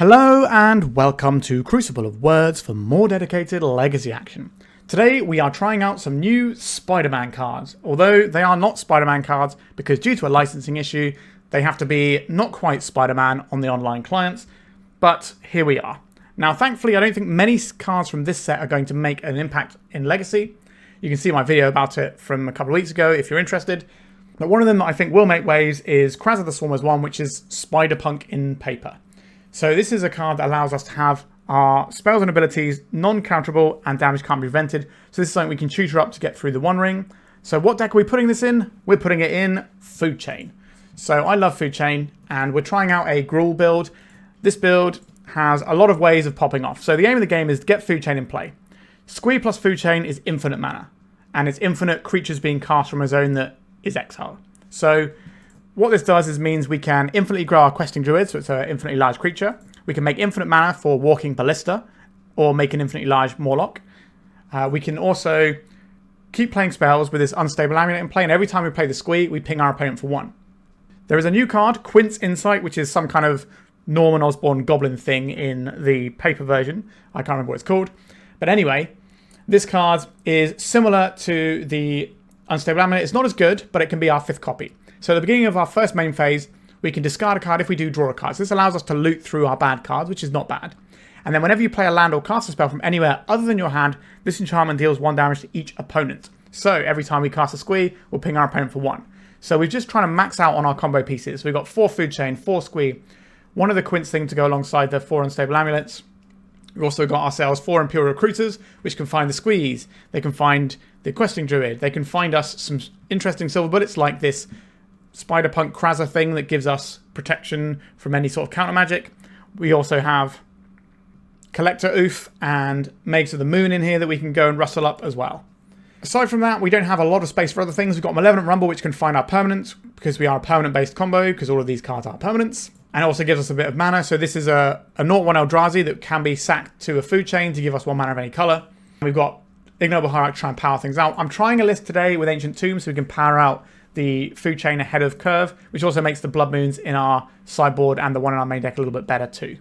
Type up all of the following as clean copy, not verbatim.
Hello and welcome to Crucible of Words for more dedicated legacy action. Today we are trying out some new Spider-Man cards, although they are not Spider-Man cards because due to a licensing issue they have to be not quite Spider-Man on the online clients, but here we are. Now thankfully I don't think many cards from this set are going to make an impact in Legacy. You can see my video about it from a couple of weeks ago if you're interested. But one of them that I think will make waves is Kraza the Swarmer's one, which is Spider-Punk in paper. So this is a card that allows us to have our spells and abilities non-counterable and damage can't be prevented. So this is something we can tutor up to get through the One Ring. So what deck are we putting this in? We're putting it in Food Chain. So I love Food Chain and we're trying out a Gruul build. This build has a lot of ways of popping off. So the aim of the game is to get Food Chain in play. Squee plus Food Chain is infinite mana and it's infinite creatures being cast from a zone that is exiled. So what this does is means we can infinitely grow our Questing Druid, so it's an infinitely large creature. We can make infinite mana for Walking Ballista, or make an infinitely large Mawloc. We can also keep playing spells with this Unstable Amulet in play, and every time we play the Squee, we ping our opponent for 1. There is a new card, Quint's Insight, which is some kind of Norman Osborn goblin thing in the paper version. I can't remember what it's called. But anyway, this card is similar to the Unstable Amulet. It's not as good, but it can be our 5th copy. So at the beginning of our first main phase, we can discard a card if we do draw a card. So this allows us to loot through our bad cards, which is not bad. And then whenever you play a land or cast a spell from anywhere other than your hand, this enchantment deals 1 damage to each opponent. So every time we cast a Squee, we'll ping our opponent for 1. So we're just trying to max out on our combo pieces. We've got 4 Food Chain, 4 Squee, 1 of the Quint's thing to go alongside the 4 Unstable Amulets. We've also got ourselves 4 Imperial Recruiters, which can find the Squees. They can find the Questing Druid. They can find us some interesting silver bullets like this Spider-Punk Kraza thing that gives us protection from any sort of counter magic. We also have Collector Ouphe and Magus of the Moon in here that we can go and rustle up as well. Aside from that, we don't have a lot of space for other things. We've got Malevolent Rumble, which can find our permanents because we are a permanent-based combo because all of these cards are permanents. And it also gives us a bit of mana. So this is a 0/1 Eldrazi that can be sacked to a Food Chain to give us 1 mana of any colour. We've got Ignoble Hierarch to try and power things out. I'm trying a list today with Ancient Tombs so we can power out the Food Chain ahead of Curve, which also makes the Blood Moons in our sideboard and the one in our main deck a little bit better too.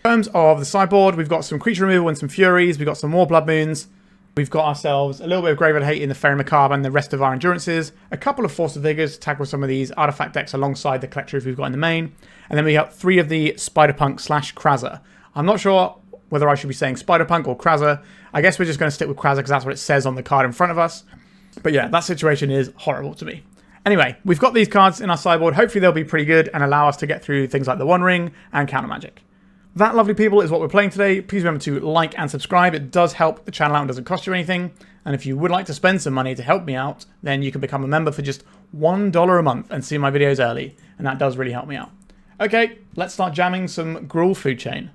In terms of the sideboard, we've got some creature removal and some Furies. We've got some more Blood Moons. We've got ourselves a little bit of Graveyard Hate in the Faerie Macabre and the rest of our Endurances. A couple of Force of Vigors to tackle some of these artifact decks alongside the Collector Ouphe we've got in the main. And then we got 3 of the Spider-Punk / Kraza. I'm not sure whether I should be saying Spider-Punk or Kraza. I guess we're just going to stick with Kraza because that's what it says on the card in front of us. But yeah, that situation is horrible to me. Anyway, we've got these cards in our sideboard. Hopefully they'll be pretty good and allow us to get through things like the One Ring and counter magic. That, lovely people, is what we're playing today. Please remember to like and subscribe. It does help the channel out and doesn't cost you anything. And if you would like to spend some money to help me out, then you can become a member for just $1 a month and see my videos early. And that does really help me out. Okay, let's start jamming some Gruul Food Chain.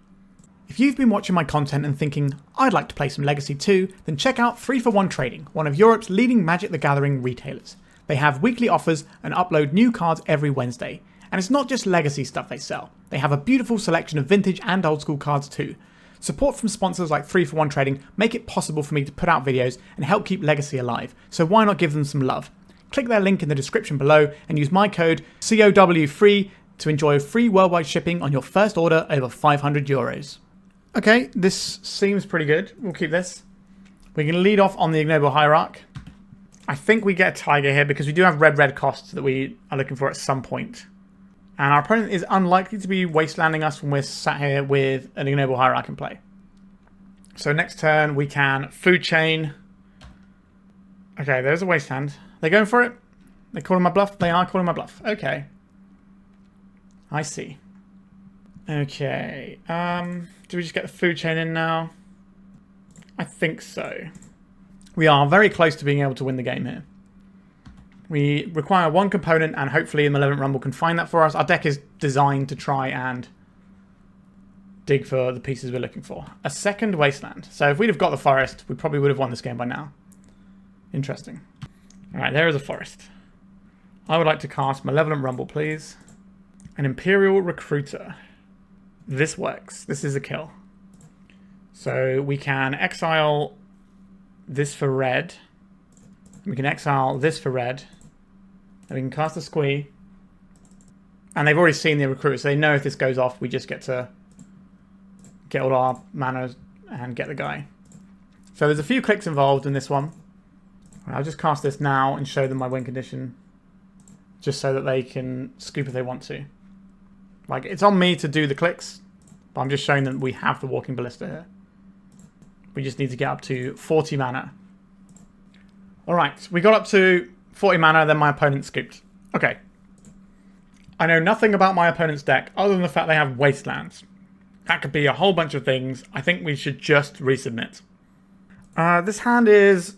If you've been watching my content and thinking, I'd like to play some Legacy too, then check out 3for1 Trading, one of Europe's leading Magic the Gathering retailers. They have weekly offers and upload new cards every Wednesday. And it's not just Legacy stuff they sell. They have a beautiful selection of vintage and old school cards too. Support from sponsors like 3for1 Trading make it possible for me to put out videos and help keep Legacy alive, so why not give them some love? Click their link in the description below and use my code COW3 to enjoy free worldwide shipping on your first order over €500. Okay, this seems pretty good. We'll keep this. We can lead off on the Ignoble Hierarch. I think we get a Taiga here because we do have red costs that we are looking for at some point. And our opponent is unlikely to be wastelanding us when we're sat here with an Ignoble Hierarch in play. So next turn we can Food Chain. Okay, there's a wasteland. They're going for it? They're calling my bluff? They are calling my bluff. Okay. I see. Okay. Do we just get the Food Chain in now? I think so. We are very close to being able to win the game here. We require 1 component and hopefully Malevolent Rumble can find that for us. Our deck is designed to try and dig for the pieces we're looking for. A 2nd Wasteland. So if we'd have got the forest, we probably would have won this game by now. Interesting. Alright, there is a forest. I would like to cast Malevolent Rumble, please. An Imperial Recruiter. This works. This is a kill. So we can exile this for red. We can exile this for red. And we can cast a Squee. And they've already seen the Recruiter, so they know if this goes off, we just get to get all our mana and get the guy. So there's a few clicks involved in this one. I'll just cast this now and show them my win condition, just so that they can scoop if they want to. Like, it's on me to do the clicks, but I'm just showing them we have the Walking Ballista here. We just need to get up to 40 mana. Alright, we got up to 40 mana, then my opponent scooped. Okay. I know nothing about my opponent's deck other than the fact they have Wastelands. That could be a whole bunch of things. I think we should just resubmit. This hand is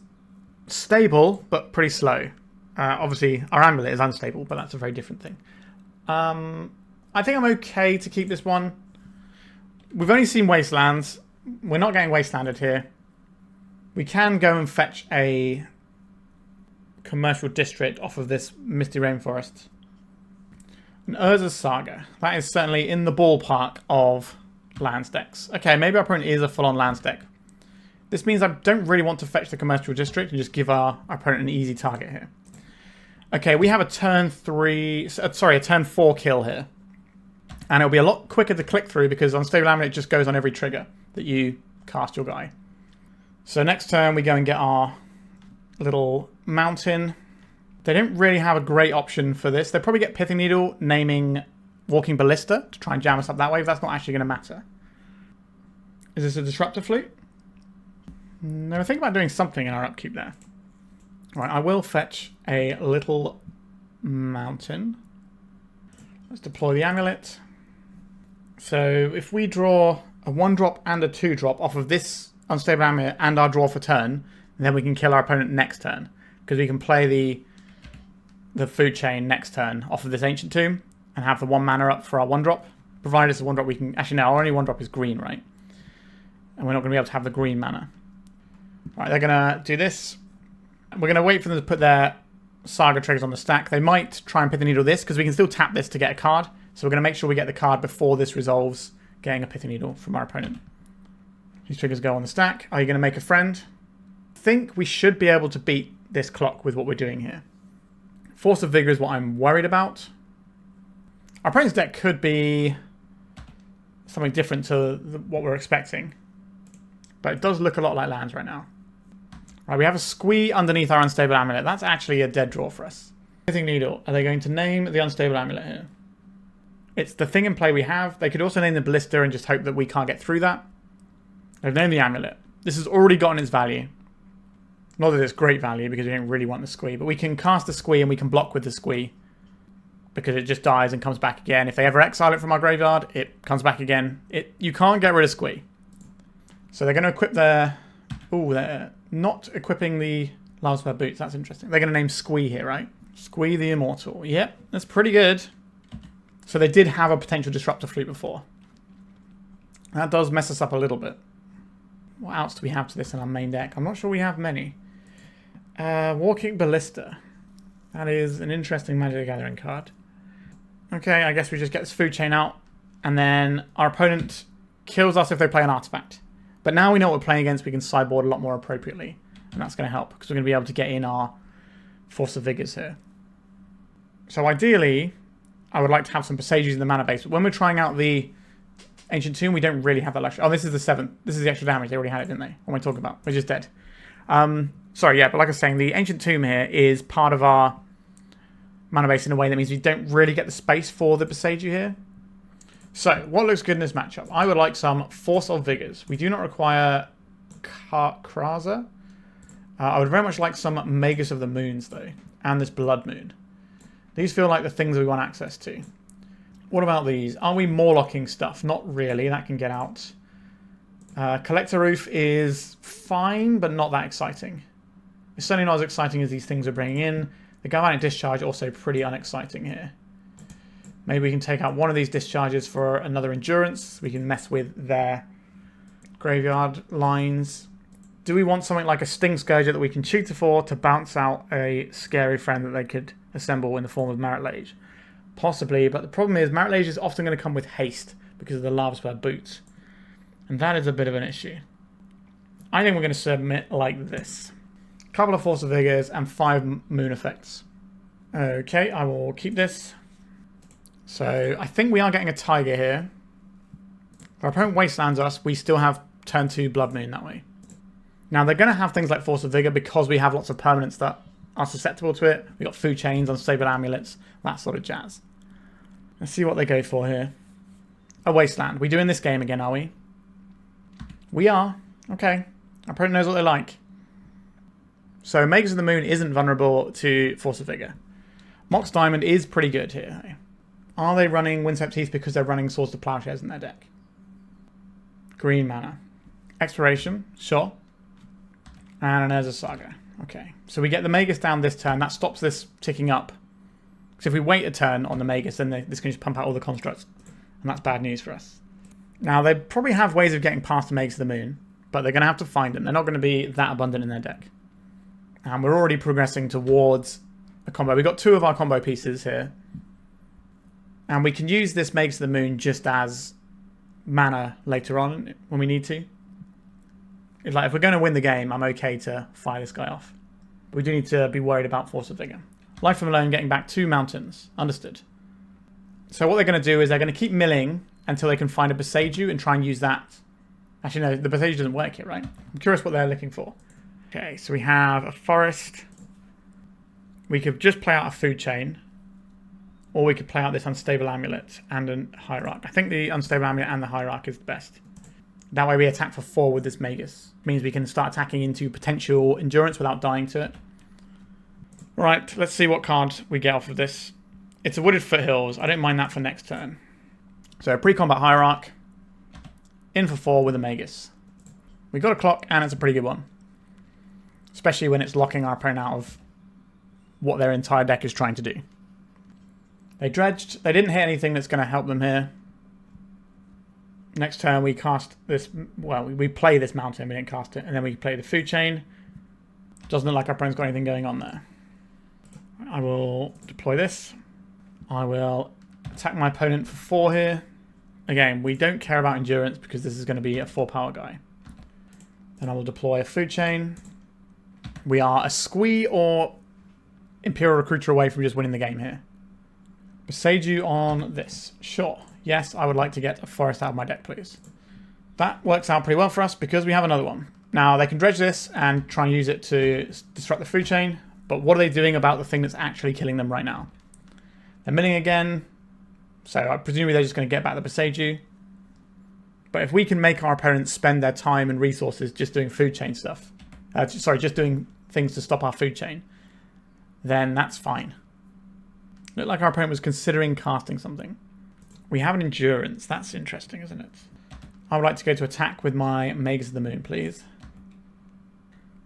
stable, but pretty slow. Obviously, our amulet is unstable, but that's a very different thing. I think I'm okay to keep this one. We've only seen Wastelands. We're not getting Wastelanded here. We can go and fetch a commercial district off of this Misty Rainforest. An Urza's Saga. That is certainly in the ballpark of lands decks. Okay, maybe our opponent is a full-on lands deck. This means I don't really want to fetch the commercial district and just give our opponent an easy target here. Okay, we have a turn 4 kill here. And it'll be a lot quicker to click through because Unstable Amulet just goes on every trigger that you cast your guy. So next turn we go and get our little mountain. They don't really have a great option for this. They'll probably get Pithing Needle, naming Walking Ballista to try and jam us up that way, but that's not actually going to matter. Is this a Disruptor Flute? No, I think about doing something in our upkeep there. All right, I will fetch a little mountain. Let's deploy the amulet. So if we draw a 1-drop and a 2-drop off of this Unstable Amulet and our draw for turn, then we can kill our opponent next turn. Because we can play the food chain next turn off of this Ancient Tomb and have the 1 mana up for our 1-drop. Provided it's a 1-drop, we can... Actually, no, our only 1-drop is green, right? And we're not going to be able to have the green mana. All right, they're going to do this. We're going to wait for them to put their Saga triggers on the stack. They might try and Pithing Needle this because we can still tap this to get a card. So we're going to make sure we get the card before this resolves getting a Pithing Needle from our opponent. These triggers go on the stack. Are you going to make a friend? I think we should be able to beat this clock with what we're doing here. Force of Vigor is what I'm worried about. Our opponent's deck could be something different to what we're expecting. But it does look a lot like lands right now. Right, we have a Squee underneath our Unstable Amulet. That's actually a dead draw for us. Pithing Needle. Are they going to name the Unstable Amulet here? It's the thing in play we have. They could also name the Ballista and just hope that we can't get through that. They've named the Amulet. This has already gotten its value. Not that it's great value because we don't really want the Squee, but we can cast the Squee and we can block with the Squee because it just dies and comes back again. If they ever exile it from our graveyard, it comes back again. You can't get rid of Squee. So they're going to equip their... Ooh, they're not equipping the Lava Boots. That's interesting. They're going to name Squee here, right? Squee the Immortal. Yep, that's pretty good. So they did have a potential Disruptor Flute before. That does mess us up a little bit. What else do we have to this in our main deck? I'm not sure we have many. Walking Ballista. That is an interesting Magic the Gathering card. Okay, I guess we just get this food chain out. And then our opponent kills us if they play an artifact. But now we know what we're playing against, we can sideboard a lot more appropriately. And that's going to help, because we're going to be able to get in our Force of Vigors here. So ideally, I would like to have some Presages in the mana base. But when we're trying out the Ancient Tomb, we don't really have that luxury. Oh, this is the 7th. This is the extra damage. They already had it, didn't they? What am I talking about? We're just dead. Sorry, yeah, but like I was saying, the Ancient Tomb here is part of our mana base in a way that means we don't really get the space for the Presage here. So, what looks good in this matchup? I would like some Force of Vigors. We do not require Kraza. I would very much like some Magus of the Moons, though. And this Blood Moon. These feel like the things we want access to. What about these? Are we Mawlocking stuff? Not really. That can get out. Collector Ouphe is fine, but not that exciting. It's certainly not as exciting as these things we're bringing in. The Galvanic Discharge also pretty unexciting here. Maybe we can take out one of these discharges for another endurance. We can mess with their graveyard lines. Do we want something like a Sting Scourger that we can tutor for to bounce out a scary friend that they could assemble in the form of Marit Lage? Possibly, but the problem is Marit Lage is often going to come with haste because of the Lava Spur boots. And that is a bit of an issue. I think we're going to submit like this. A couple of Force of Vigors and 5 Moon effects. Okay, I will keep this. So I think we are getting a Taiga here. If our opponent wastelands us, we still have turn 2 Blood Moon that way. Now, they're going to have things like Force of Vigor because we have lots of permanents that are susceptible to it. We've got food chains, unstable amulets, that sort of jazz. Let's see what they go for here. A wasteland. We doing this game again, are we? We are. Okay. Our opponent knows what they like. So Magus of the Moon isn't vulnerable to Force of Vigor. Mox Diamond is pretty good here. Are they running Windswept Heath because they're running Swords to Plowshares in their deck? Green mana. Exploration, sure. And an Urza Saga. Okay. So we get the Magus down this turn. That stops this ticking up. So if we wait a turn on the Magus, then this can just pump out all the constructs. And that's bad news for us. Now, they probably have ways of getting past the Magus of the Moon, but they're going to have to find them. They're not going to be that abundant in their deck. And we're already progressing towards a combo. We've got 2 of our combo pieces here. And we can use this Magus of the Moon just as mana later on when we need to. It's like, if we're going to win the game, I'm okay to fire this guy off. But we do need to be worried about Force of Vigor. Life from Alone getting back 2 mountains. Understood. So what they're going to do is they're going to keep milling until they can find a Boseiju and try and use that. Actually, no, the Boseiju doesn't work yet, right? I'm curious what they're looking for. Okay, so we have a forest. We could just play out a food chain. Or we could play out this Unstable Amulet and a Hierarch. I think the Unstable Amulet and the Hierarch is the best. That way we attack for 4 with this Magus. Means we can start attacking into potential endurance without dying to it. Right, let's see what card we get off of this. It's a Wooded Foothills. I don't mind that for next turn. So pre-combat Hierarch. In for 4 with a Magus. We got a clock and it's a pretty good one. Especially when it's locking our opponent out of what their entire deck is trying to do. They dredged. They didn't hit anything that's going to help them here. Next turn we cast this. Well, we play this mountain. We didn't cast it. And then we play the food chain. Doesn't look like our opponent's got anything going on there. I will deploy this. I will attack my opponent for 4 here. Again, we don't care about endurance because this is going to be a 4 power guy. Then I will deploy a food chain. We are a Squee or Imperial Recruiter away from just winning the game here. Boseiju on this. Sure. Yes, I would like to get a forest out of my deck, please. That works out pretty well for us because we have another one. Now, they can dredge this and try and use it to disrupt the food chain. But what are they doing about the thing that's actually killing them right now? They're milling again. So presumably they're just going to get back the Boseiju. But if we can make our opponents spend their time and resources just doing food chain stuff. Just doing things to stop our food chain. Then that's fine. Looked like our opponent was considering casting something. We have an endurance. That's interesting, isn't it? I would like to go to attack with my Magus of the Moon, please.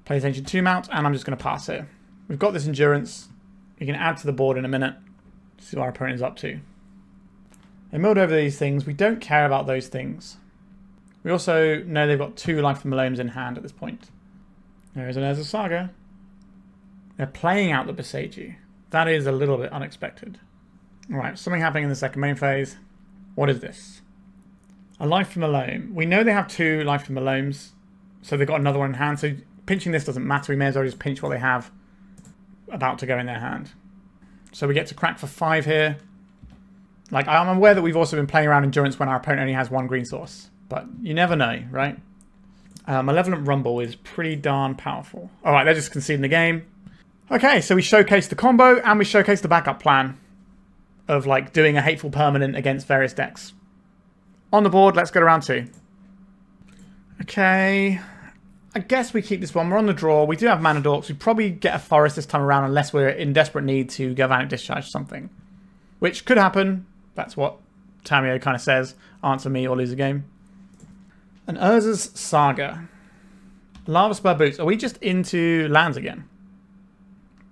Play this Ancient Tomb out, and I'm just going to pass here. We've got this endurance. We can add to the board in a minute. See what our opponent is up to. They milled over these things. We don't care about those things. We also know they've got 2 Life from Malomes in hand at this point. There's an Urza Saga. They're playing out the Boseiju. That is a little bit unexpected. Alright, something happening in the second main phase. What is this? A Life from Malome. We know they have 2 Life from Malomes, so they've got another one in hand. So pinching this doesn't matter. We may as well just pinch what they have about to go in their hand. So we get to crack for 5 here. Like, I'm aware that we've also been playing around Endurance when our opponent only has 1 green source. But you never know, right? Malevolent Rumble is pretty darn powerful. Alright, they're just conceding the game. Okay, so we showcased the combo and we showcased the backup plan of like doing a hateful permanent against various decks. On the board, let's go to round 2. Okay, I guess we keep this one. We're on the draw. We do have mana dorks. We probably get a forest this time around unless we're in desperate need to Galvanic Discharge something. Which could happen. That's what Tamio kind of says. Answer me or lose a game. An Urza's Saga. Lava Spur Boots. Are we just into lands again?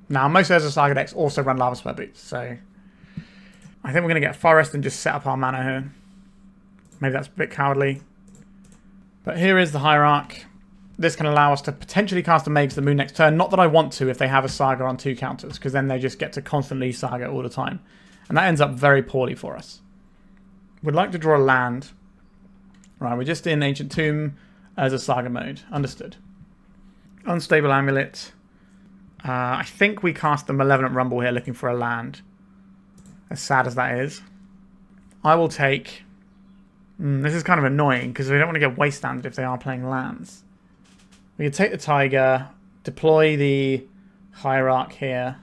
Now, most Urza Saga decks also run Lava Spur Boots, so I think we're going to get a forest and just set up our mana here. Maybe that's a bit cowardly. But here is the Hierarch. This can allow us to potentially cast a Magus of the Moon next turn. Not that I want to if they have a Saga on 2 counters, because then they just get to constantly Saga all the time. And that ends up very poorly for us. We'd like to draw a land. Right, we're just in Ancient Tomb as a Saga mode. Understood. Unstable Amulet. I think we cast the Malevolent Rumble here looking for a land. As sad as that is. I will take This is kind of annoying because we don't want to get wastelanded if they are playing lands. We could take the Taiga, deploy the Hierarch here.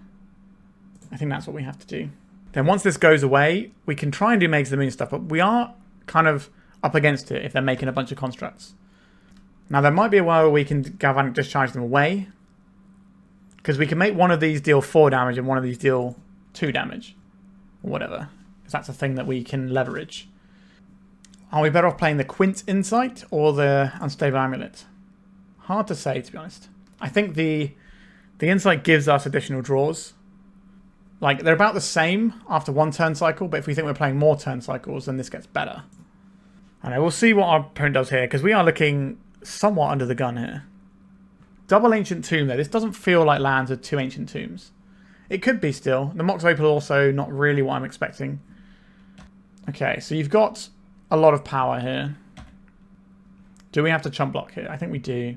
I think that's what we have to do. Then once this goes away, we can try and do Mages of the Moon stuff, but we are kind of up against it if they're making a bunch of constructs. Now there might be a way where we can Galvanic Discharge them away, because we can make one of these deal 4 damage and one of these deal 2 damage, or whatever, if that's a thing that we can leverage. Are we better off playing the Quint Insight or the Unstable Amulet? Hard to say, to be honest. I think the Insight gives us additional draws. Like, they're about the same after 1 turn cycle, but if we think we're playing more turn cycles, then this gets better. And we'll see what our opponent does here, because we are looking somewhat under the gun here. Double Ancient Tomb, though. This doesn't feel like lands with 2 Ancient Tombs. It could be still. The Mox Opal also not really what I'm expecting. Okay, so you've got a lot of power here. Do we have to chump block here? I think we do.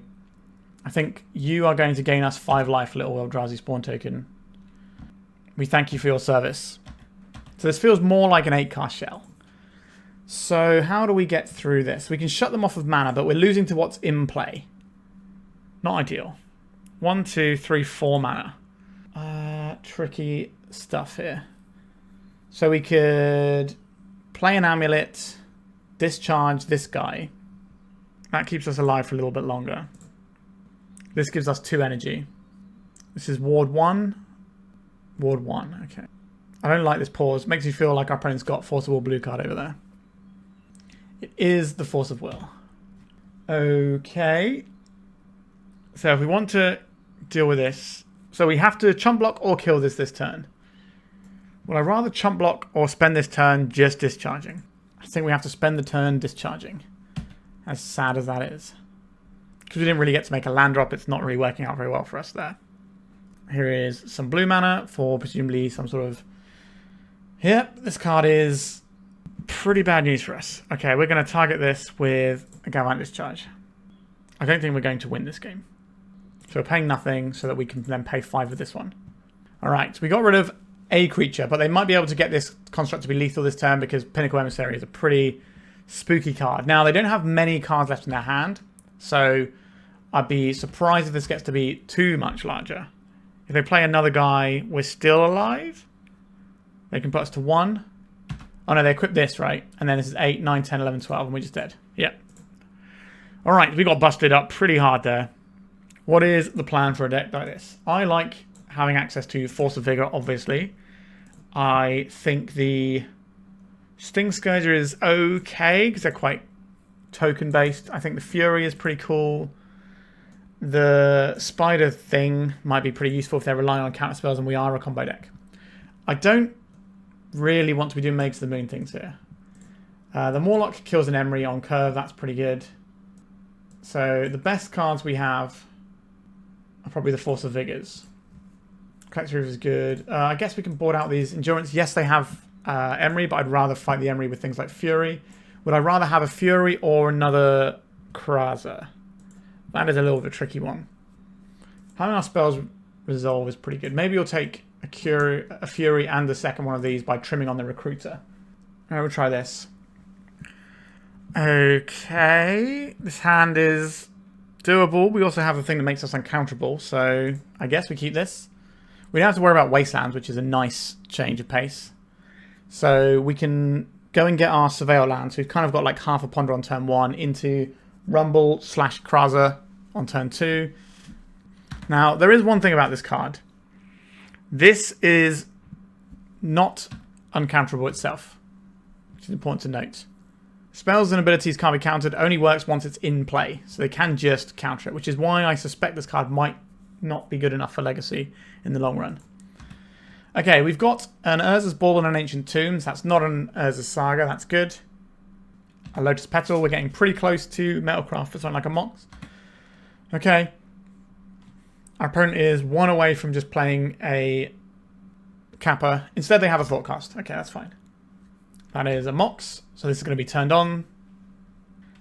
I think you are going to gain us 5 life, Little Eldrazi Spawn Token. We thank you for your service. So this feels more like an 8-cast shell. So how do we get through this? We can shut them off of mana, but we're losing to what's in play. Not ideal. 1, 2, 3, 4 mana. Tricky stuff here. So we could play an amulet, discharge this guy. That keeps us alive for a little bit longer. This gives us 2 energy. This is Ward 1. Ward 1, okay. I don't like this pause. Makes me feel like our opponent's got Force of Will blue card over there. It is the Force of Will. Okay. So if we want to deal with this... So we have to chump block or kill this turn. Would I rather chump block or spend this turn just discharging? I think we have to spend the turn discharging. As sad as that is. Because we didn't really get to make a land drop, it's not really working out very well for us there. Here is some blue mana for presumably some sort of... Yep, this card is pretty bad news for us. Okay, we're going to target this with a Galvanic Discharge. I don't think we're going to win this game. So we're paying nothing so that we can then pay 5 with this one. Alright, so we got rid of a creature, but they might be able to get this construct to be lethal this turn because Pinnacle Emissary is a pretty spooky card. Now, they don't have many cards left in their hand, so I'd be surprised if this gets to be too much larger. If they play another guy, we're still alive. They can put us to 1. Oh no, they equip this, right? And then this is 8, 9, 10, 11, 12, and we're just dead. Yep. Alright, we got busted up pretty hard there. What is the plan for a deck like this? I like having access to Force of Vigor, obviously. I think the Sting Scourger is okay, because they're quite token-based. I think the Fury is pretty cool. The Spider thing might be pretty useful if they're relying on counter spells and we are a combo deck. I don't really want to be doing Mages of the Moon things here. The Mawloc kills an Emery on curve, that's pretty good. So the best cards we have are probably the Force of Vigors. Collector Ouphe is good. I guess we can board out these Endurance. Yes, they have Emery, but I'd rather fight the Emery with things like Fury. Would I rather have a Fury or another Kraza? That is a little bit of a tricky one. Having our spells resolve is pretty good. Maybe you'll take a Fury and the second one of these by trimming on the Recruiter. I will try this. Okay. This hand is doable. We also have the thing that makes us uncounterable, so I guess we keep this. We don't have to worry about Wastelands, which is a nice change of pace. So we can go and get our Surveil lands. We've kind of got like half a Ponder on turn 1 into Rumble / Kraza on turn 2. Now, there is one thing about this card. This is not uncounterable itself, which is important to note. Spells and abilities can't be countered, only works once it's in play, so they can just counter it, which is why I suspect this card might not be good enough for Legacy in the long run. Okay, we've got an Urza's Ball and an Ancient Tombs. That's not an Urza's Saga, that's good. A Lotus Petal, we're getting pretty close to Metalcraft for something like a Mox. Okay. Our opponent is 1 away from just playing a Kappa. Instead, they have a Thoughtcast. Okay, that's fine. That is a Mox, so this is going to be turned on.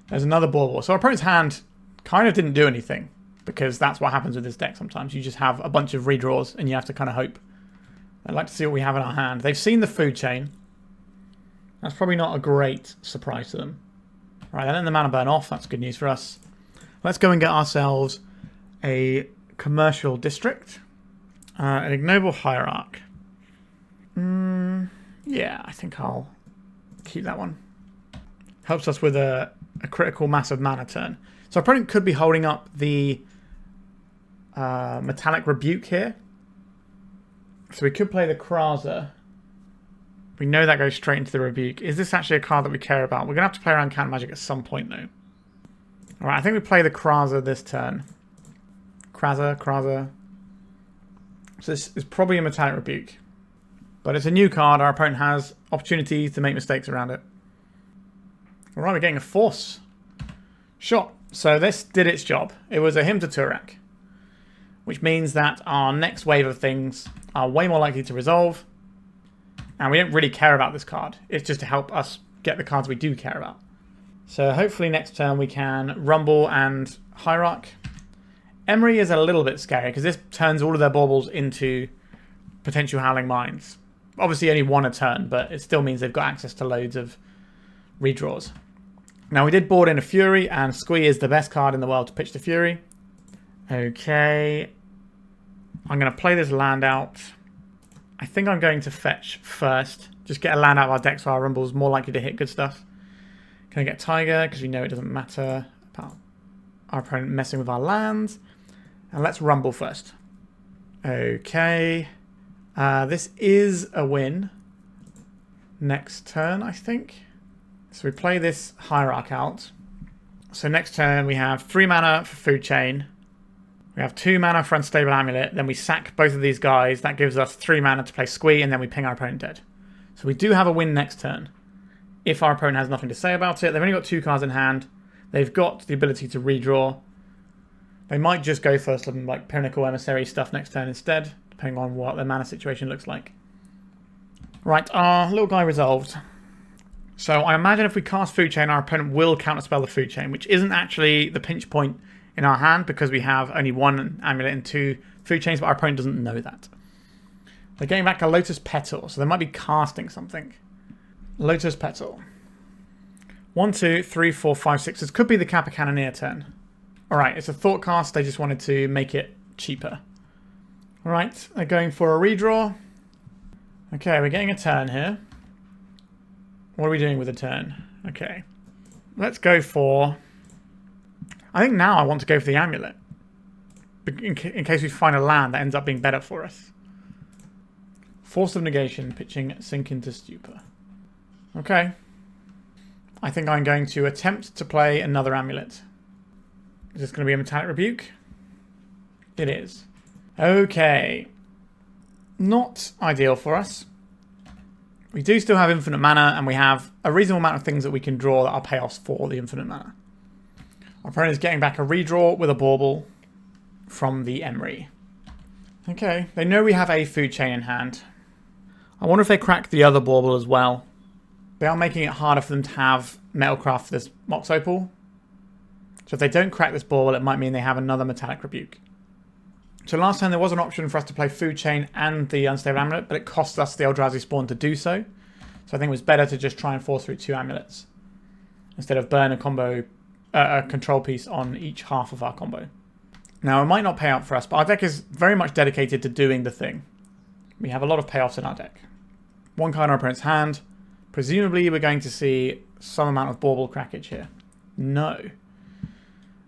There's another Ball. So our opponent's hand kind of didn't do anything, because that's what happens with this deck sometimes. You just have a bunch of redraws, and you have to kind of hope. I'd like to see what we have in our hand. They've seen the Food Chain. That's probably not a great surprise to them. Right, then the mana burn off. That's good news for us. Let's go and get ourselves a commercial district. An Ignoble Hierarch. Yeah, I think I'll keep that one. Helps us with a critical massive mana turn. So our opponent could be holding up the Metallic Rebuke here. So we could play the Kraza. We know that goes straight into the Rebuke. Is this actually a card that we care about? We're going to have to play around counter magic at some point though. Alright, I think we play the Kraza this turn. Kraza. So this is probably a Metallic Rebuke. But it's a new card. Our opponent has opportunities to make mistakes around it. Alright, we're getting a Force shot. So this did its job. It was a Hymn to Turak. Which means that our next wave of things are way more likely to resolve. And we don't really care about this card. It's just to help us get the cards we do care about. So hopefully next turn we can Rumble and Hierarch. Emery is a little bit scary because this turns all of their baubles into potential Howling Mines. Obviously only one a turn, but it still means they've got access to loads of redraws. Now we did board in a Fury, and Squee is the best card in the world to pitch to Fury. Okay. I'm going to play this land out. I think I'm going to fetch first. Just get a land out of our deck so our Rumble's more likely to hit good stuff. Can I get Taiga? Because we know it doesn't matter about our opponent messing with our lands. And let's Rumble first. Okay. This is a win. Next turn, I think. So we play this Hierarch out. So next turn we have 3 mana for Food Chain. We have 2 mana for Unstable Amulet. Then we sack both of these guys. That gives us 3 mana to play Squee, and then we ping our opponent dead. So we do have a win next turn. If our opponent has nothing to say about it. They've only got 2 cards in hand. They've got the ability to redraw. They might just go for some like Pinnacle Emissary stuff next turn instead, depending on what their mana situation looks like. Right, our little guy resolved. So I imagine if we cast Food Chain, our opponent will counterspell the Food Chain, which isn't actually the pinch point in our hand because we have only 1 amulet and 2 Food Chains, but our opponent doesn't know that. They're getting back a Lotus Petal, so they might be casting something. Lotus Petal. 1, 2, 3, 4, 5, 6. This could be the Kappa Cannoneer turn. Alright, it's a Thought Cast. They just wanted to make it cheaper. Alright, they're going for a redraw. Okay, we're getting a turn here. What are we doing with a turn? Okay. Let's go for... I think now I want to go for the Amulet. In case we find a land that ends up being better for us. Force of Negation, pitching Sink into Stupor. Okay. I think I'm going to attempt to play another Amulet. Is this going to be a Metallic Rebuke? It is. Okay. Not ideal for us. We do still have infinite mana, and we have a reasonable amount of things that we can draw that are payoffs for the infinite mana. Our opponent is getting back a redraw with a bauble from the Emery. Okay, they know we have a Food Chain in hand. I wonder if they crack the other bauble as well. They are making it harder for them to have Metalcraft for this Mox Opal. So if they don't crack this bauble, it might mean they have another Metallic Rebuke. So last time there was an option for us to play Food Chain and the Unstable Amulet, but it cost us the Eldrazi Spawn to do so. So I think it was better to just try and force through 2 amulets instead of burn a control piece on each half of our combo. Now it might not pay out for us, but our deck is very much dedicated to doing the thing. We have a lot of payoffs in our deck. 1 card in our opponent's hand. Presumably we're going to see some amount of bauble crackage here. No.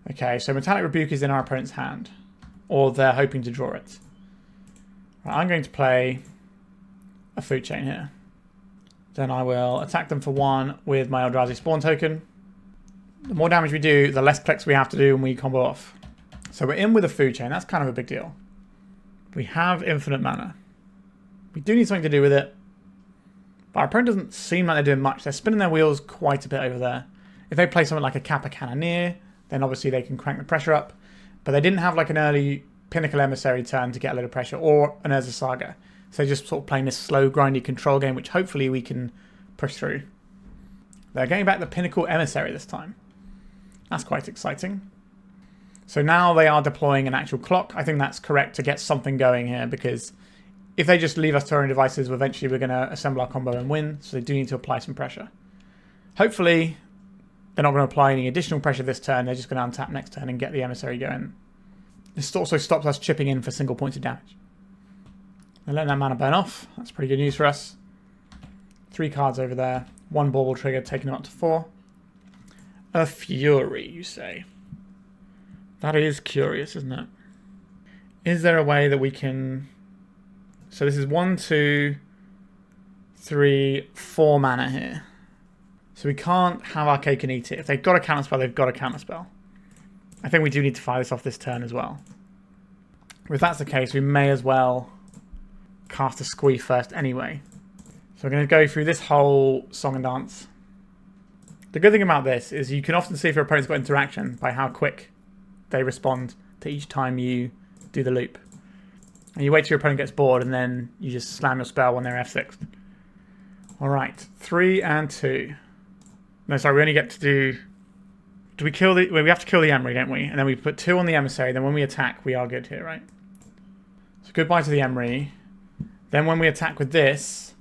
Okay, so Metallic Rebuke is in our opponent's hand. Or they're hoping to draw it. Right, I'm going to play a Food Chain here. Then I will attack them for 1 with my Eldrazi Spawn token. The more damage we do, the less clicks we have to do when we combo off. So we're in with a Food Chain. That's kind of a big deal. We have infinite mana. We do need something to do with it. But our opponent doesn't seem like they're doing much. They're spinning their wheels quite a bit over there. If they play something like a Kappa Cannoneer, then obviously they can crank the pressure up. But they didn't have like an early Pinnacle Emissary turn to get a little pressure, or an Urza Saga. So they're just sort of playing this slow, grindy control game, which hopefully we can push through. They're getting back the Pinnacle Emissary this time. That's quite exciting. So now they are deploying an actual clock. I think that's correct to get something going here, because if they just leave us to our own devices, eventually we're going to assemble our combo and win. So they do need to apply some pressure. Hopefully they're not going to apply any additional pressure this turn. They're just going to untap next turn and get the emissary going. This also stops us chipping in for single points of damage. And letting that mana burn off. That's pretty good news for us. 3 cards over there. 1 bauble trigger, taking it up to 4. A Fury, you say? That is curious, isn't it? Is there a way that we can... So this is 1, 2, 3, 4 mana here. So we can't have our cake and eat it. If they've got a counterspell, they've got a counterspell. I think we do need to fire this off this turn as well. If that's the case, we may as well cast a Squee first anyway. So we're going to go through this whole song and dance. The good thing about this is you can often see if your opponent's got interaction by how quick they respond to each time you do the loop. And you wait till your opponent gets bored and then you just slam your spell when they're F6'd. Alright, 3 and 2. No, sorry, we only get to do... Do we kill the... Well, we have to kill the Emery, don't we? And then we put 2 on the Emissary. Then when we attack, we are good here, right? So goodbye to the Emery. Then when we attack with this,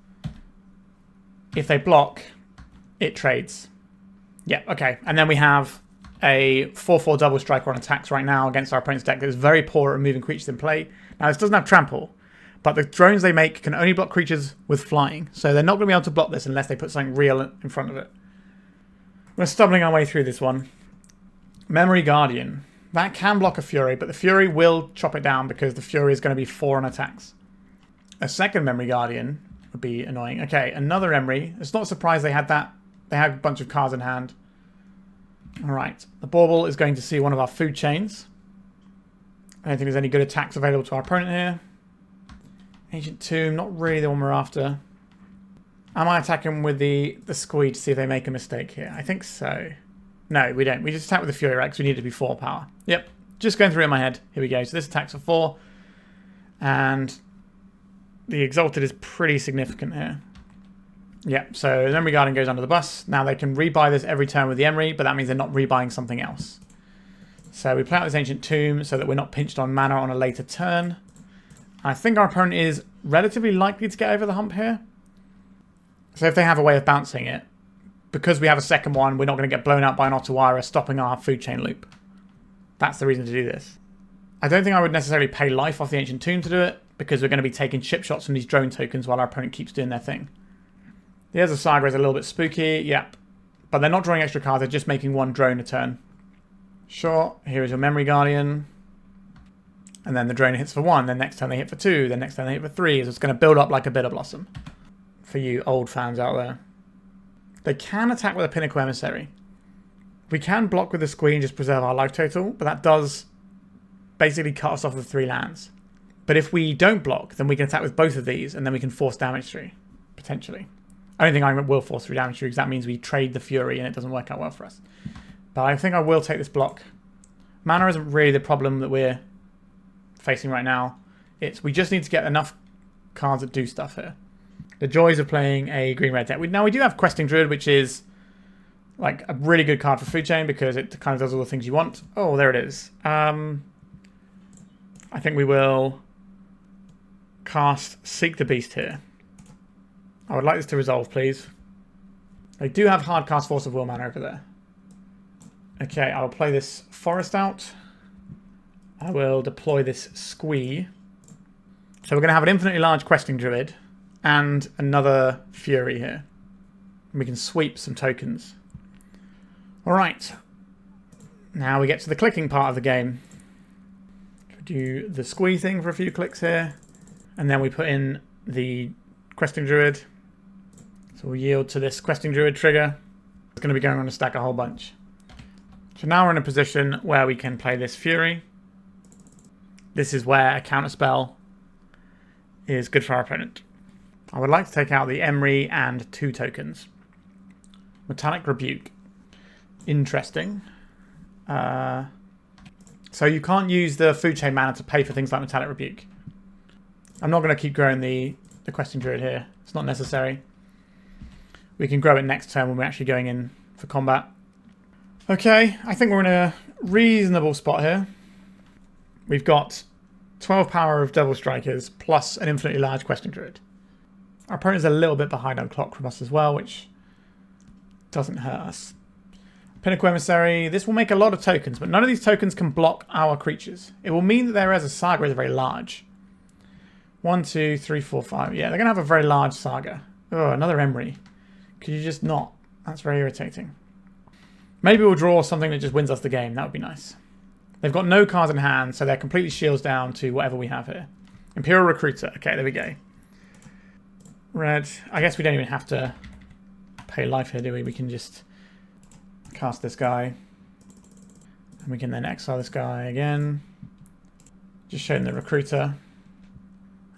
if they block, it trades. Yeah, okay. And then we have a 4/4 double striker on attacks right now against our opponent's deck that is very poor at removing creatures in play. Now, this doesn't have trample, but the drones they make can only block creatures with flying. So they're not going to be able to block this unless they put something real in front of it. We're stumbling our way through this one. Memory Guardian. That can block a Fury, but the Fury will chop it down because the Fury is going to be 4 on attacks. A second Memory Guardian would be annoying. Okay, another Emery. It's not a surprise they had that. They had a bunch of cards in hand. Alright, the Bauble is going to see one of our food chains. I don't think there's any good attacks available to our opponent here. Ancient Tomb, not really the one we're after. Am I attacking with the Squee to see if they make a mistake here? I think so. No, we don't. We just attack with the Fury, right? Because we need it to be 4 power. Yep, just going through it in my head. Here we go. So this attacks for 4. And the Exalted is pretty significant here. Yep, so the Emery Guardian goes under the bus. Now they can rebuy this every turn with the Emery, but that means they're not rebuying something else. So we play out this Ancient Tomb so that we're not pinched on mana on a later turn. I think our opponent is relatively likely to get over the hump here. So if they have a way of bouncing it, because we have a second one, we're not going to get blown out by an Otawara stopping our food chain loop. That's the reason to do this. I don't think I would necessarily pay life off the Ancient Tomb to do it, because we're going to be taking chip shots from these drone tokens while our opponent keeps doing their thing. The Ezra Saga is a little bit spooky, yep. But they're not drawing extra cards, they're just making 1 drone a turn. Sure, here is your Memory Guardian. And then the drone hits for 1, then next turn they hit for 2, then next turn they hit for 3. So it's going to build up like a Bitter Blossom. For you old fans out there. They can attack with a Pinnacle Emissary. We can block with the Squee and just preserve our life total, but that does basically cut us off with 3 lands. But if we don't block, then we can attack with both of these, and then we can force damage through, potentially. I don't think I will force through damage through, because that means we trade the Fury and it doesn't work out well for us. But I think I will take this block. Mana isn't really the problem that we're facing right now. We just need to get enough cards that do stuff here. The joys of playing a green-red deck. Now we do have Questing Druid, which is like a really good card for food chain because it kind of does all the things you want. Oh, there it is. I think we will cast Seek the Beast here. I would like this to resolve, please. They do have hard cast Force of Will mana over there. Okay, I will play this Forest out. I will deploy this Squee. So we're going to have an infinitely large Questing Druid and another Fury here. We can sweep some tokens. Alright. Now we get to the clicking part of the game. We do the Squee thing for a few clicks here. And then we put in the Questing Druid. So we'll yield to this Questing Druid trigger. It's going to be going on to stack a whole bunch. So now we're in a position where we can play this Fury. This is where a counterspell is good for our opponent. I would like to take out the Emery and 2 tokens. Metallic Rebuke. Interesting. So you can't use the food chain mana to pay for things like Metallic Rebuke. I'm not going to keep growing the Questing Druid here. It's not necessary. We can grow it next turn when we're actually going in for combat. Okay, I think we're in a reasonable spot here. We've got 12 power of Double Strikers plus an infinitely large Questing Druid. Our opponent's a little bit behind on clock from us as well, which doesn't hurt us. Pinnacle Emissary. This will make a lot of tokens, but none of these tokens can block our creatures. It will mean that their Reza Saga is very large. 1, 2, 3, 4, 5. Yeah, they're going to have a very large Saga. Oh, another Emery. Could you just not? That's very irritating. Maybe we'll draw something that just wins us the game. That would be nice. They've got no cards in hand, so they're completely shields down to whatever we have here. Imperial Recruiter. Okay, there we go. Red. I guess we don't even have to pay life here, do we? We can just cast this guy. And we can then exile this guy again. Just show them the Recruiter.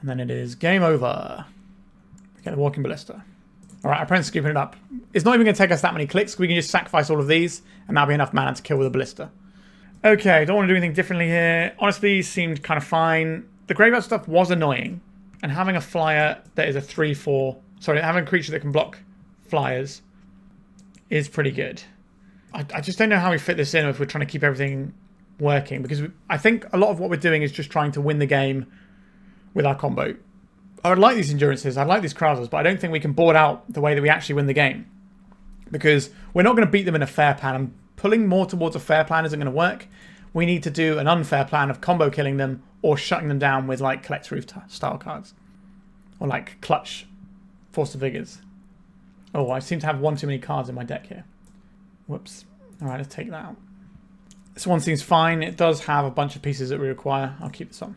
And then it is game over. Get the Walking Ballista. Alright, our opponent's scooping it up. It's not even going to take us that many clicks. We can just sacrifice all of these, and that'll be enough mana to kill with a Ballista. Okay, don't want to do anything differently here. Honestly, seemed kind of fine. The graveyard stuff was annoying. And having a flyer that is a 3/4... Sorry, having a creature that can block flyers is pretty good. I just don't know how we fit this in if we're trying to keep everything working. Because I think a lot of what we're doing is just trying to win the game with our combo. I would like these endurances, I'd like these Krazas, but I don't think we can board out the way that we actually win the game. Because we're not going to beat them in a fair plan. And pulling more towards a fair plan isn't going to work. We need to do an unfair plan of combo killing them or shutting them down with like Collector Ouphe style cards. Or like Clutch Force of Vigors. Oh, I seem to have one too many cards in my deck here. Whoops. Alright, let's take that out. This one seems fine. It does have a bunch of pieces that we require. I'll keep this on.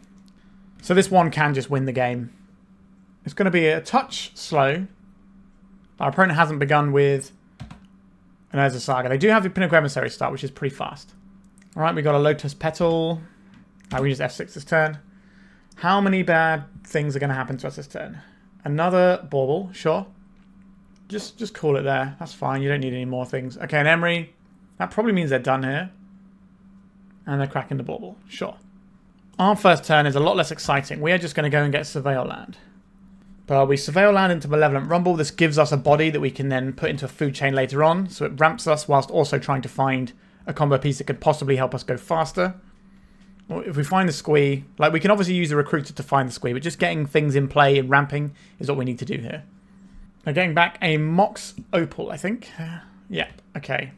So this one can just win the game. It's going to be a touch slow. Our opponent hasn't begun with an Urza Saga. They do have the Pinnacle Emissary start, which is pretty fast. Alright, we got a Lotus Petal. We just F6 this turn. How many bad things are going to happen to us this turn? Another Bauble, sure. Just call it there. That's fine. You don't need any more things. Okay, an Emery. That probably means they're done here. And they're cracking the Bauble. Sure. Our first turn is a lot less exciting. We are just going to go and get Surveil Land. But we Surveil Land into Malevolent Rumble. This gives us a body that we can then put into a food chain later on. So it ramps us whilst also trying to find a combo piece that could possibly help us go faster. Well, if we find the Squee, like we can obviously use the Recruiter to find the Squee, but just getting things in play and ramping is what we need to do here. Now getting back a Mox Opal, I think. Yeah, okay.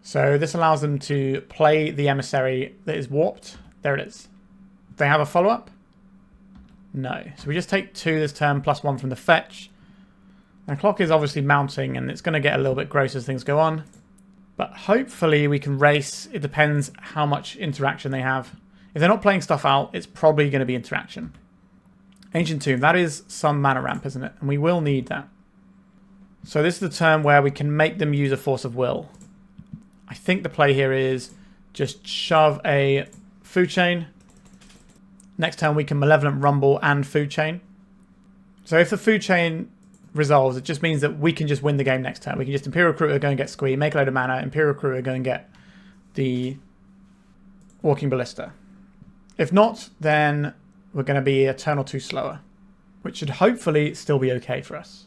So this allows them to play the Emissary that is warped. There it is. They have a follow-up? No. So we just take 2 this turn, plus 1 from the fetch. The clock is obviously mounting, and it's going to get a little bit gross as things go on. But hopefully we can race. It depends how much interaction they have. If they're not playing stuff out, it's probably going to be interaction. Ancient Tomb, that is some mana ramp, isn't it? And we will need that. So this is the turn where we can make them use a Force of Will. I think the play here is just shove a food chain. Next turn we can Malevolent Rumble and food chain. So if the food chain resolves, it just means that we can just win the game next turn. We can just Imperial Recruiter, go and get Squee, make a load of mana, Imperial Recruiter, go and get the Walking Ballista. If not, then we're going to be a turn or 2 slower, which should hopefully still be okay for us.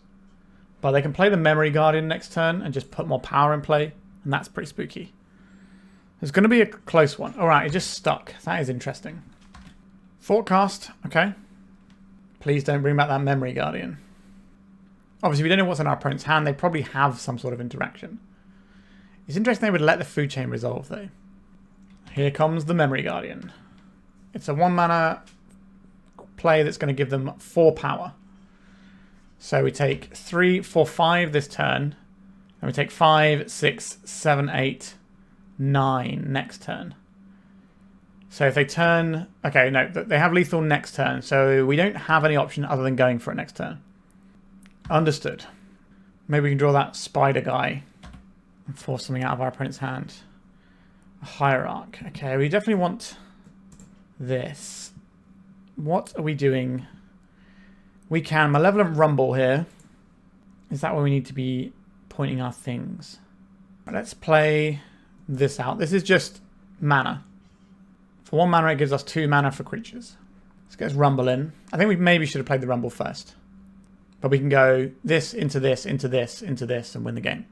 But they can play the Memory Guardian next turn and just put more power in play, and that's pretty spooky. There's going to be a close one. Alright, it just stuck. That is interesting. Forecast, okay. Please don't bring back that Memory Guardian. Obviously, we don't know what's in our opponent's hand. They probably have some sort of interaction. It's interesting they would let the food chain resolve, though. Here comes the Memory Guardian. It's a 1 mana play that's going to give them 4 power. So we take 3, 4, 5 this turn. And we take 5, 6, 7, 8, 9 next turn. So if they turn... Okay, no, they have lethal next turn. So we don't have any option other than going for it next turn. Understood. Maybe we can draw that spider guy and force something out of our opponent's hand. A Hierarch. Okay, we definitely want this. What are we doing? We can Malevolent Rumble here. Is that where we need to be pointing our things? Let's play this out. This is just mana. For 1 mana, it gives us 2 mana for creatures. Let's get this Rumble in. I think we maybe should have played the Rumble first. But we can go this, into this, into this, into this, and win the game.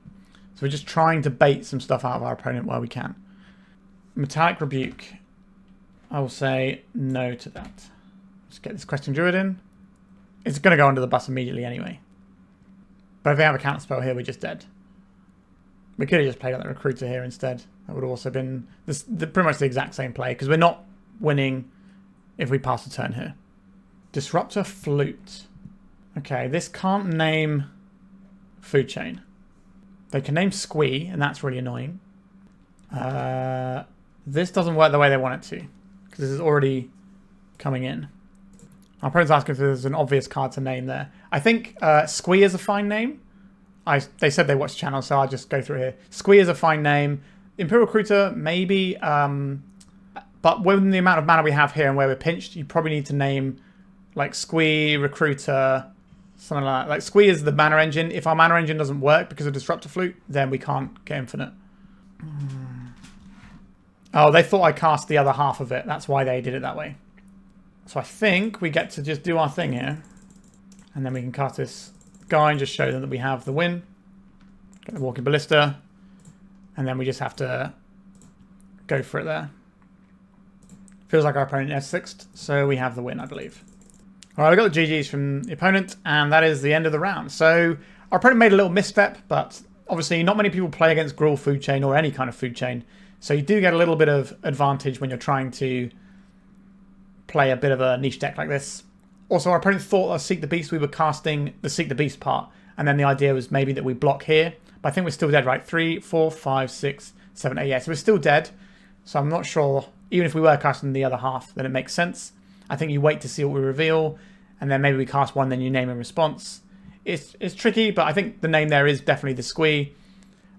So we're just trying to bait some stuff out of our opponent where we can. Metallic Rebuke. I will say no to that. Let's get this Questing Druid in. It's going to go under the bus immediately anyway. But if they have a counterspell here, we're just dead. We could have just played out the Recruiter here instead. That would have also been pretty much the exact same play, because we're not winning if we pass the turn here. Disruptor Flute. Okay, this can't name Food Chain. They can name Squee, and that's really annoying. This doesn't work the way they want it to, because this is already coming in. Our opponent's asking if there's an obvious card to name there. I think Squee is a fine name. They said they watched the channel, so I'll just go through here. Squee is a fine name. Imperial Recruiter, maybe. But with the amount of mana we have here and where we're pinched, you probably need to name like Squee, Recruiter, something like that. Like Squee is the mana engine. If our mana engine doesn't work because of Disruptor Flute, then we can't get infinite. Oh, they thought I cast the other half of it. That's why they did it that way. So I think we get to just do our thing here. And then we can cast this guy and just show them that we have the win. Get the Walking Ballista. And then we just have to go for it there. Feels like our opponent is 6th, so we have the win, I believe. Alright, we got the GGs from the opponent, and that is the end of the round. So our opponent made a little misstep, but obviously not many people play against Gruul food chain or any kind of food chain. So you do get a little bit of advantage when you're trying to play a bit of a niche deck like this. Also, our opponent thought of Seek the Beast, we were casting the Seek the Beast part, and then the idea was maybe that we block here. But I think we're still dead, right? 3, 4, 5, 6, 7, 8, yeah. So we're still dead. So I'm not sure, even if we were casting the other half, then it makes sense. I think you wait to see what we reveal, and then maybe we cast one, then you name in response. It's tricky, but I think the name there is definitely the Squee.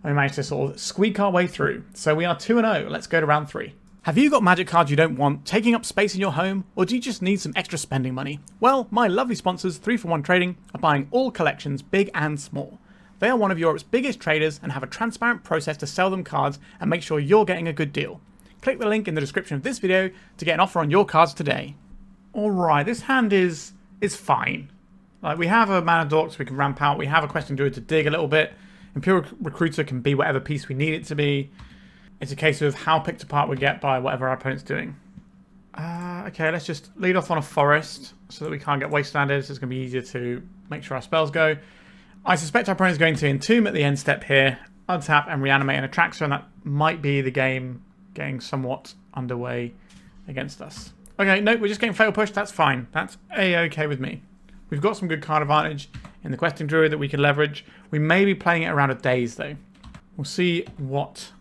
And we managed to sort of squeak our way through. So we are 2-0. Let's go to round 3. Have you got magic cards you don't want taking up space in your home, or do you just need some extra spending money? Well, my lovely sponsors 3for1 Trading are buying all collections, big and small. They are one of Europe's biggest traders and have a transparent process to sell them cards and make sure you're getting a good deal. Click the link in the description of this video to get an offer on your cards today. Alright, this hand is fine. Like, we have a Mana Dork so we can ramp out. We have a Questing Druid to dig a little bit. Imperial Recruiter can be whatever piece we need it to be. It's a case of how picked apart we get by whatever our opponent's doing. Okay, let's just lead off on a forest so that we can't get wastelanded. So it's going to be easier to make sure our spells go. I suspect our opponent's going to Entomb at the end step here, untap and reanimate an Atraxa, and that might be the game getting somewhat underway against us. Okay, no, we're just getting Fatal Push. That's fine. That's A-okay with me. We've got some good card advantage in the Questing Druid that we can leverage. We may be playing it around a daze, though. We'll see what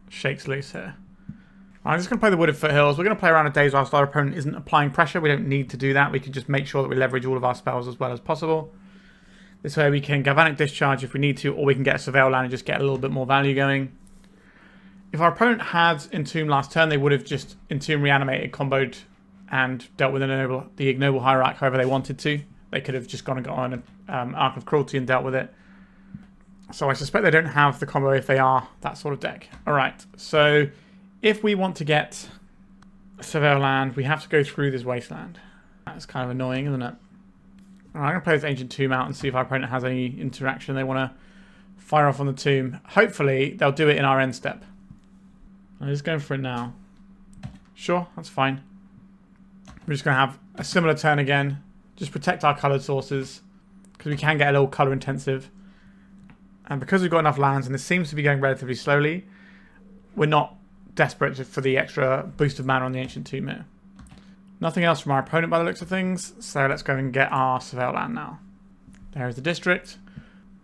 shakes loose here. I'm just going to play the Wooded Foothills. We're going to play around a daze whilst our opponent isn't applying pressure. We don't need to do that. We can just make sure that we leverage all of our spells as well as possible. This way we can Galvanic Discharge if we need to, or we can get a Surveil Land and just get a little bit more value going. If our opponent had Entomb last turn, they would have just Entomb reanimated, comboed, and dealt with the Ignoble Hierarch however they wanted to. They could have just gone and got on an Arc of Cruelty and dealt with it. So I suspect they don't have the combo if they are that sort of deck. Alright, so if we want to get Surveil Land, we have to go through this wasteland. That's kind of annoying, isn't it? Alright, I'm going to play this Ancient Tomb out and see if our opponent has any interaction they want to fire off on the tomb. Hopefully, they'll do it in our end step. I'm just going for it now. Sure, that's fine. We're just going to have a similar turn again. Just protect our coloured sources, because we can get a little colour intensive. And because we've got enough lands, and this seems to be going relatively slowly, we're not desperate for the extra boost of mana on the Ancient Tomb here. Nothing else from our opponent by the looks of things, so let's go and get our Surveil Land now. There is the district.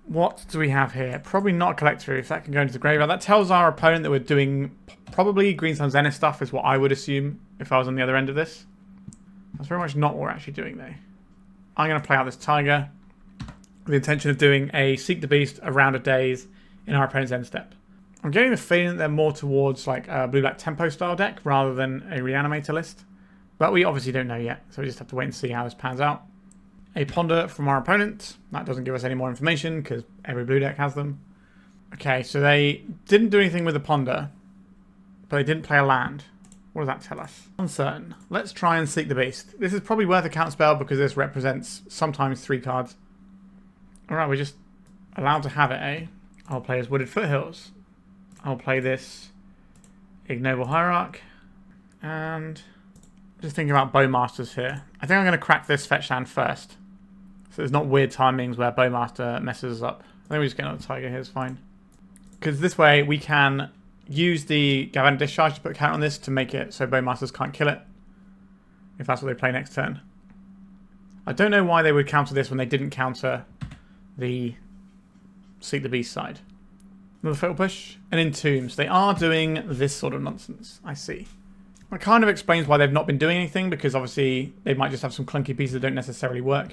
What do we have here? Probably not a Collector Ouphe. That can go into the graveyard. That tells our opponent that we're doing probably Green Sun Zenith stuff, is what I would assume if I was on the other end of this. That's very much not what we're actually doing, though. I'm going to play out this Taiga with the intention of doing a Seek the Beast around a daze in our opponent's end step. I'm getting the feeling that they're more towards like a blue-black tempo style deck rather than a Reanimator list. But we obviously don't know yet, so we just have to wait and see how this pans out. A Ponder from our opponent. That doesn't give us any more information because every blue deck has them. Okay, so they didn't do anything with the Ponder, but they didn't play a land. What does that tell us? Uncertain. Let's try and Seek the Beast. This is probably worth a count spell because this represents sometimes 3 cards. Alright, we're just allowed to have it, eh? I'll play as Wooded Foothills. I'll play this Ignoble Hierarch. And just thinking about Bowmasters here. I think I'm going to crack this fetch land first. So there's not weird timings where Bowmaster messes us up. I think we just get another Taiga here, it's fine. Because this way we can use the Galvanic Discharge to put a counter on this to make it so Bowmasters can't kill it. If that's what they play next turn. I don't know why they would counter this when they didn't counter the Seek the Beast side. Another Fatal Push. And Entombs. They are doing this sort of nonsense. I see. It kind of explains why they've not been doing anything, because obviously they might just have some clunky pieces that don't necessarily work.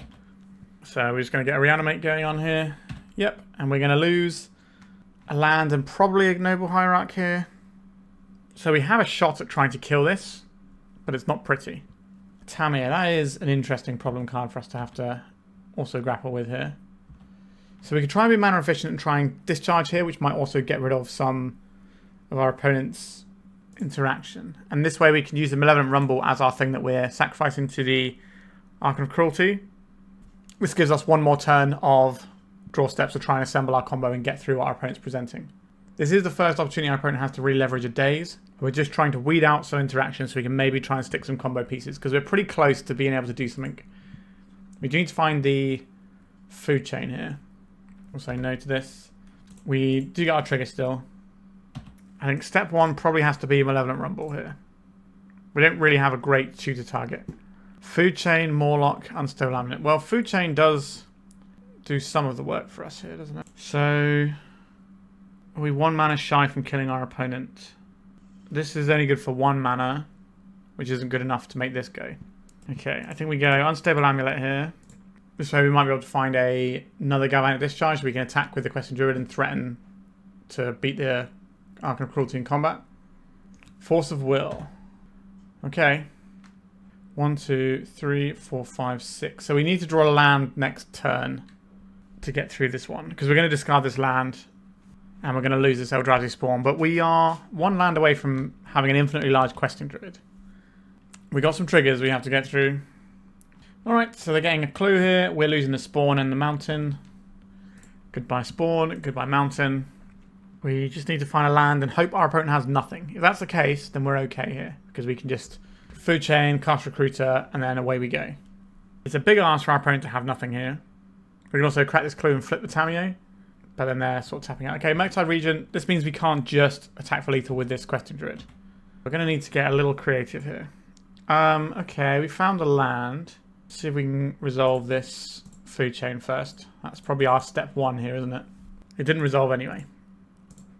So we're just going to get a Reanimate going on here. Yep. And we're going to lose a land and probably Ignoble Hierarch here. So we have a shot at trying to kill this, but it's not pretty. Tamiya, that is an interesting problem card for us to have to also grapple with here. So we could try and be mana efficient and try and discharge here, which might also get rid of some of our opponent's interaction. And this way we can use the Malevolent Rumble as our thing that we're sacrificing to the Archon of Cruelty. This gives us one more turn of draw steps to try and assemble our combo and get through what our opponent's presenting. This is the first opportunity our opponent has to really leverage a daze. We're just trying to weed out some interactions so we can maybe try and stick some combo pieces, because we're pretty close to being able to do something. We do need to find the food chain here. We'll say no to this. We do get our trigger still. I think step one probably has to be Malevolent Rumble here. We don't really have a great tutor target. Food chain, Mawloc, Unstable Amulet. Well, food chain does do some of the work for us here, doesn't it? So are we 1 mana shy from killing our opponent? This is only good for 1 mana, which isn't good enough to make this go. Okay, I think we go Unstable Amulet here. This way we might be able to find another Galvanic Discharge so we can attack with the Questing Druid and threaten to beat the Archon of Cruelty in combat. Force of Will. Okay. 1, 2, 3, 4, 5, 6. So we need to draw a land next turn to get through this one, because we're going to discard this land and we're going to lose this Eldrazi Spawn. But we are 1 land away from having an infinitely large Questing Druid. We got some triggers we have to get through. Alright, so they're getting a clue here. We're losing the Spawn and the Mountain. Goodbye Spawn, goodbye Mountain. We just need to find a land and hope our opponent has nothing. If that's the case, then we're okay here, because we can just food chain, cast Recruiter, and then away we go. It's a big ask for our opponent to have nothing here. We can also crack this clue and flip the Tamiyo, but then they're sort of tapping out. Okay, Murktide Regent. This means we can't just attack for lethal with this Questing Druid. We're going to need to get a little creative here. Okay, we found a land. Let's see if we can resolve this food chain first. That's probably our step 1 here, isn't it? It didn't resolve anyway.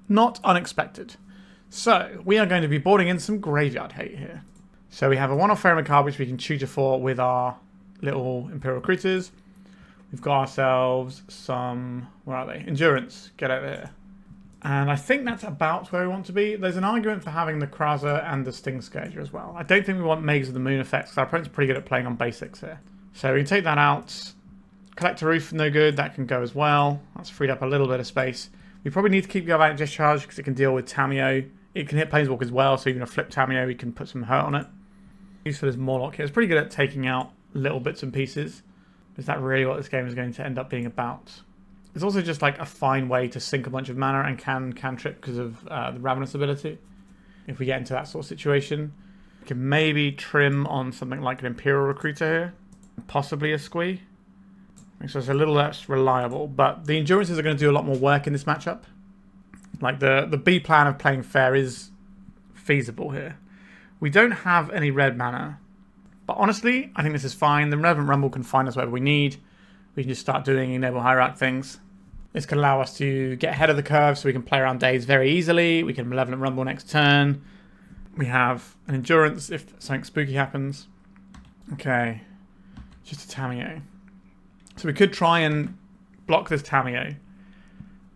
Not unexpected. So, we are going to be boarding in some graveyard hate here. So we have a 1-off Faerie Macabre, which we can tutor for with our little Imperial Recruiters. We've got ourselves some... where are they? Endurance. Get over here. And I think that's about where we want to be. There's an argument for having the Kraza and the Sting Scourger as well. I don't think we want Magus of the Moon effects, because our opponent's pretty good at playing on basics here. So we can take that out. Collector Ouphe, no good. That can go as well. That's freed up a little bit of space. We probably need to keep Galvanic Discharge because it can deal with Tamiyo. It can hit Planeswalk as well, so even a flip Tamiyo, we can put some hurt on it. Use for this Mawloc here. It's pretty good at taking out little bits and pieces. Is that really what this game is going to end up being about? It's also just like a fine way to sink a bunch of mana and cantrip because of the Ravenous ability. If we get into that sort of situation, we can maybe trim on something like an Imperial Recruiter here, possibly a Squee. So it's a little less reliable, but the Endurances are going to do a lot more work in this matchup. Like the B plan of playing fair is feasible here. We don't have any red mana, but honestly, I think this is fine. The Malevolent Rumble can find us wherever we need. We can just start doing Ignoble Hierarch things. This can allow us to get ahead of the curve so we can play around days very easily. We can Malevolent Rumble next turn. We have an Endurance if something spooky happens. Okay, just a Tamiyo. So we could try and block this Tamiyo.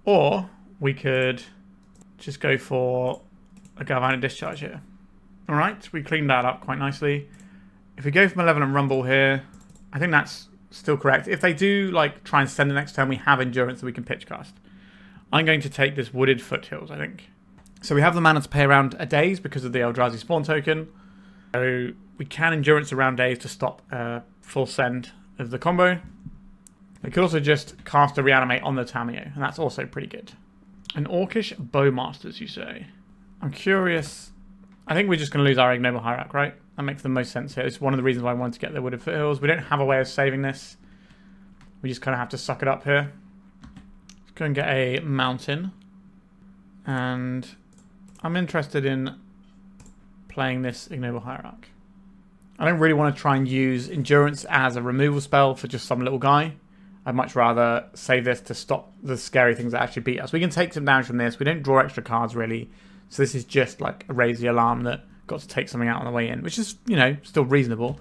Or we could just go for a Galvanic Discharge here. Alright, we cleaned that up quite nicely. If we go for Malevolent Rumble here, I think that's still correct. If they do like try and send the next turn, we have Endurance that we can pitch cast. I'm going to take this Wooded Foothills, I think. So we have the mana to pay around a daze because of the Eldrazi Spawn token. So we can Endurance around daze to stop full send of the combo. We could also just cast a Reanimate on the Tamiyo, and that's also pretty good. An Orcish Bowmasters, you say? I'm curious. I think we're just going to lose our Ignoble Hierarch, right? That makes the most sense here. It's one of the reasons why I wanted to get the Wooded Foothills. We don't have a way of saving this. We just kind of have to suck it up here. Let's go and get a Mountain. And I'm interested in playing this Ignoble Hierarch. I don't really want to try and use Endurance as a removal spell for just some little guy. I'd much rather save this to stop the scary things that actually beat us. We can take some damage from this. We don't draw extra cards really. So this is just like a raise the alarm that got to take something out on the way in, which is, you know, still reasonable.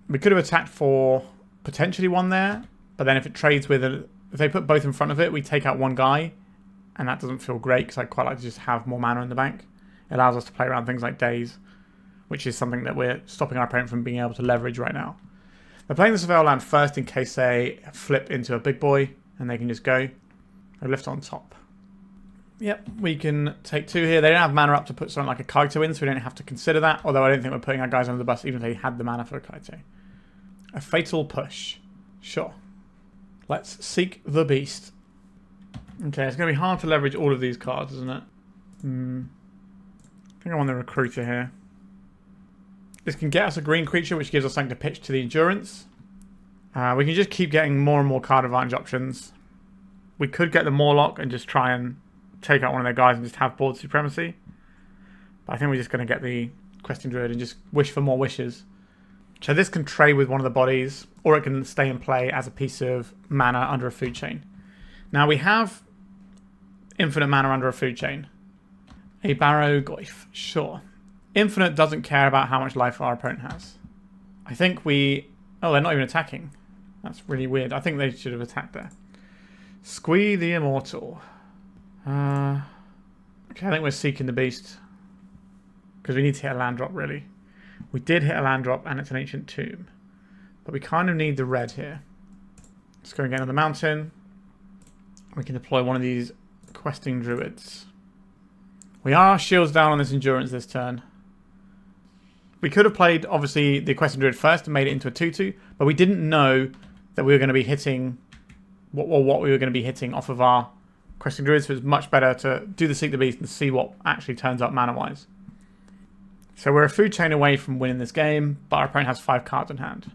We could have attacked for potentially one there, but then if it trades with if they put both in front of it, we take out one guy, and that doesn't feel great because I'd quite like to just have more mana in the bank. It allows us to play around things like Daze, which is something that we're stopping our opponent from being able to leverage right now. They're playing the Surveil land first in case they flip into a big boy and they can just go. They lift on top. Yep, we can take 2 here. They don't have mana up to put something like a Kaito in, so we don't have to consider that. Although I don't think we're putting our guys under the bus even if they had the mana for a Kaito. A Fatal Push. Sure. Let's seek the beast. Okay, it's going to be hard to leverage all of these cards, isn't it? I think I want the Recruiter here. This can get us a green creature, which gives us something to pitch to the Endurance. We can just keep getting more and more card advantage options. We could get the Mawloc and just try and take out one of their guys and just have board supremacy. But I think we're just going to get the Questing Druid and just wish for more wishes. So this can trade with one of the bodies, or it can stay in play as a piece of mana under a food chain. Now we have infinite mana under a food chain. A Barrow Goyf, sure. Infinite doesn't care about how much life our opponent has. I think we... Oh, they're not even attacking. That's really weird. I think they should have attacked there. Squee the Immortal. Okay, I think we're seeking the beast. Because we need to hit a land drop, really. We did hit a land drop, and it's an Ancient Tomb. But we kind of need the red here. Let's go again on the mountain. We can deploy one of these Questing Druids. We are shields down on this Endurance this turn. We could have played, obviously, the Questing Druid first and made it into a 2-2, but we didn't know that we were going to be hitting what we were going to be hitting off of our Questing Druid, so it's much better to do the Seek the Beast and see what actually turns up mana-wise. So we're a food chain away from winning this game, but our opponent has 5 cards in hand.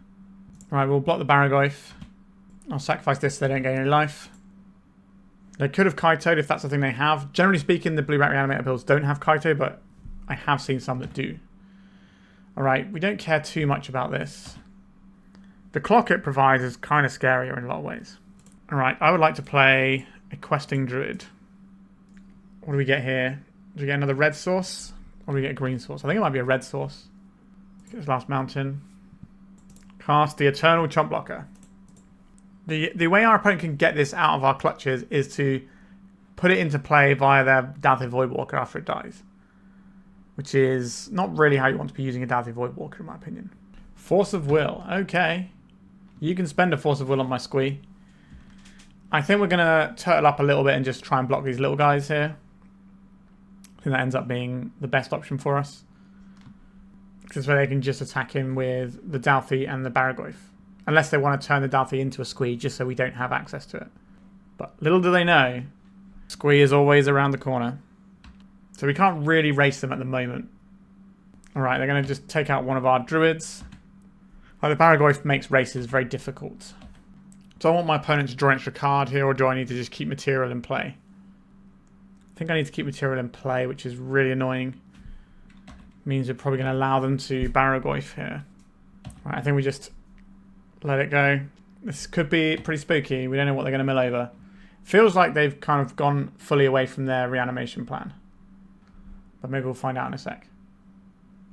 Alright, we'll block the Barragoyf. I'll sacrifice this so they don't gain any life. They could have Kaito'd if that's the thing they have. Generally speaking, the Blue-Rat Reanimator builds don't have Kaito, but I have seen some that do. Alright, we don't care too much about this. The clock it provides is kind of scarier in a lot of ways. Alright, I would like to play a Questing Druid. What do we get here? Do we get another red source? Or do we get a green source? I think it might be a red source. Let's get this last mountain. Cast the Eternal Chump Blocker. The way our opponent can get this out of our clutches is to put it into play via their Doughty Voidwalker after it dies. Which is not really how you want to be using a Doughty Voidwalker, in my opinion. Force of Will. Okay. You can spend a Force of Will on my Squee. I think we're going to turtle up a little bit and just try and block these little guys here. I think that ends up being the best option for us. Because they can just attack him with the Doughty and the Barragoyf. Unless they want to turn the Doughty into a Squee just so we don't have access to it. But little do they know, Squee is always around the corner. So we can't really race them at the moment. Alright, they're going to just take out one of our Druids. Like the Barragoyf makes races very difficult. Do I want my opponent to draw an extra card here, or do I need to just keep material in play? I think I need to keep material in play, which is really annoying. Means we're probably going to allow them to Barragoyf here. Right, I think we just let it go. This could be pretty spooky. We don't know what they're going to mill over. Feels like they've kind of gone fully away from their reanimation plan. But maybe we'll find out in a sec.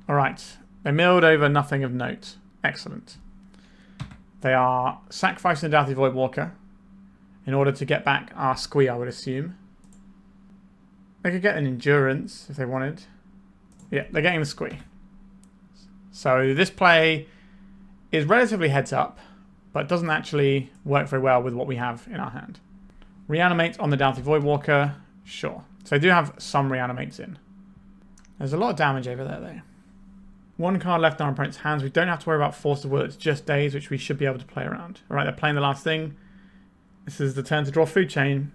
Alright, they milled over nothing of note. Excellent. They are sacrificing the Doughty Voidwalker in order to get back our Squee, I would assume. They could get an Endurance if they wanted. Yeah, they're getting the Squee. So this play is relatively heads up, but doesn't actually work very well with what we have in our hand. Reanimate on the Doughty Voidwalker, sure. So they do have some reanimates in. There's a lot of damage over there though. One card left in our opponent's hands. We don't have to worry about Force of Will. It's just Daze, which we should be able to play around. Alright, they're playing the last thing. This is the turn to draw Food Chain.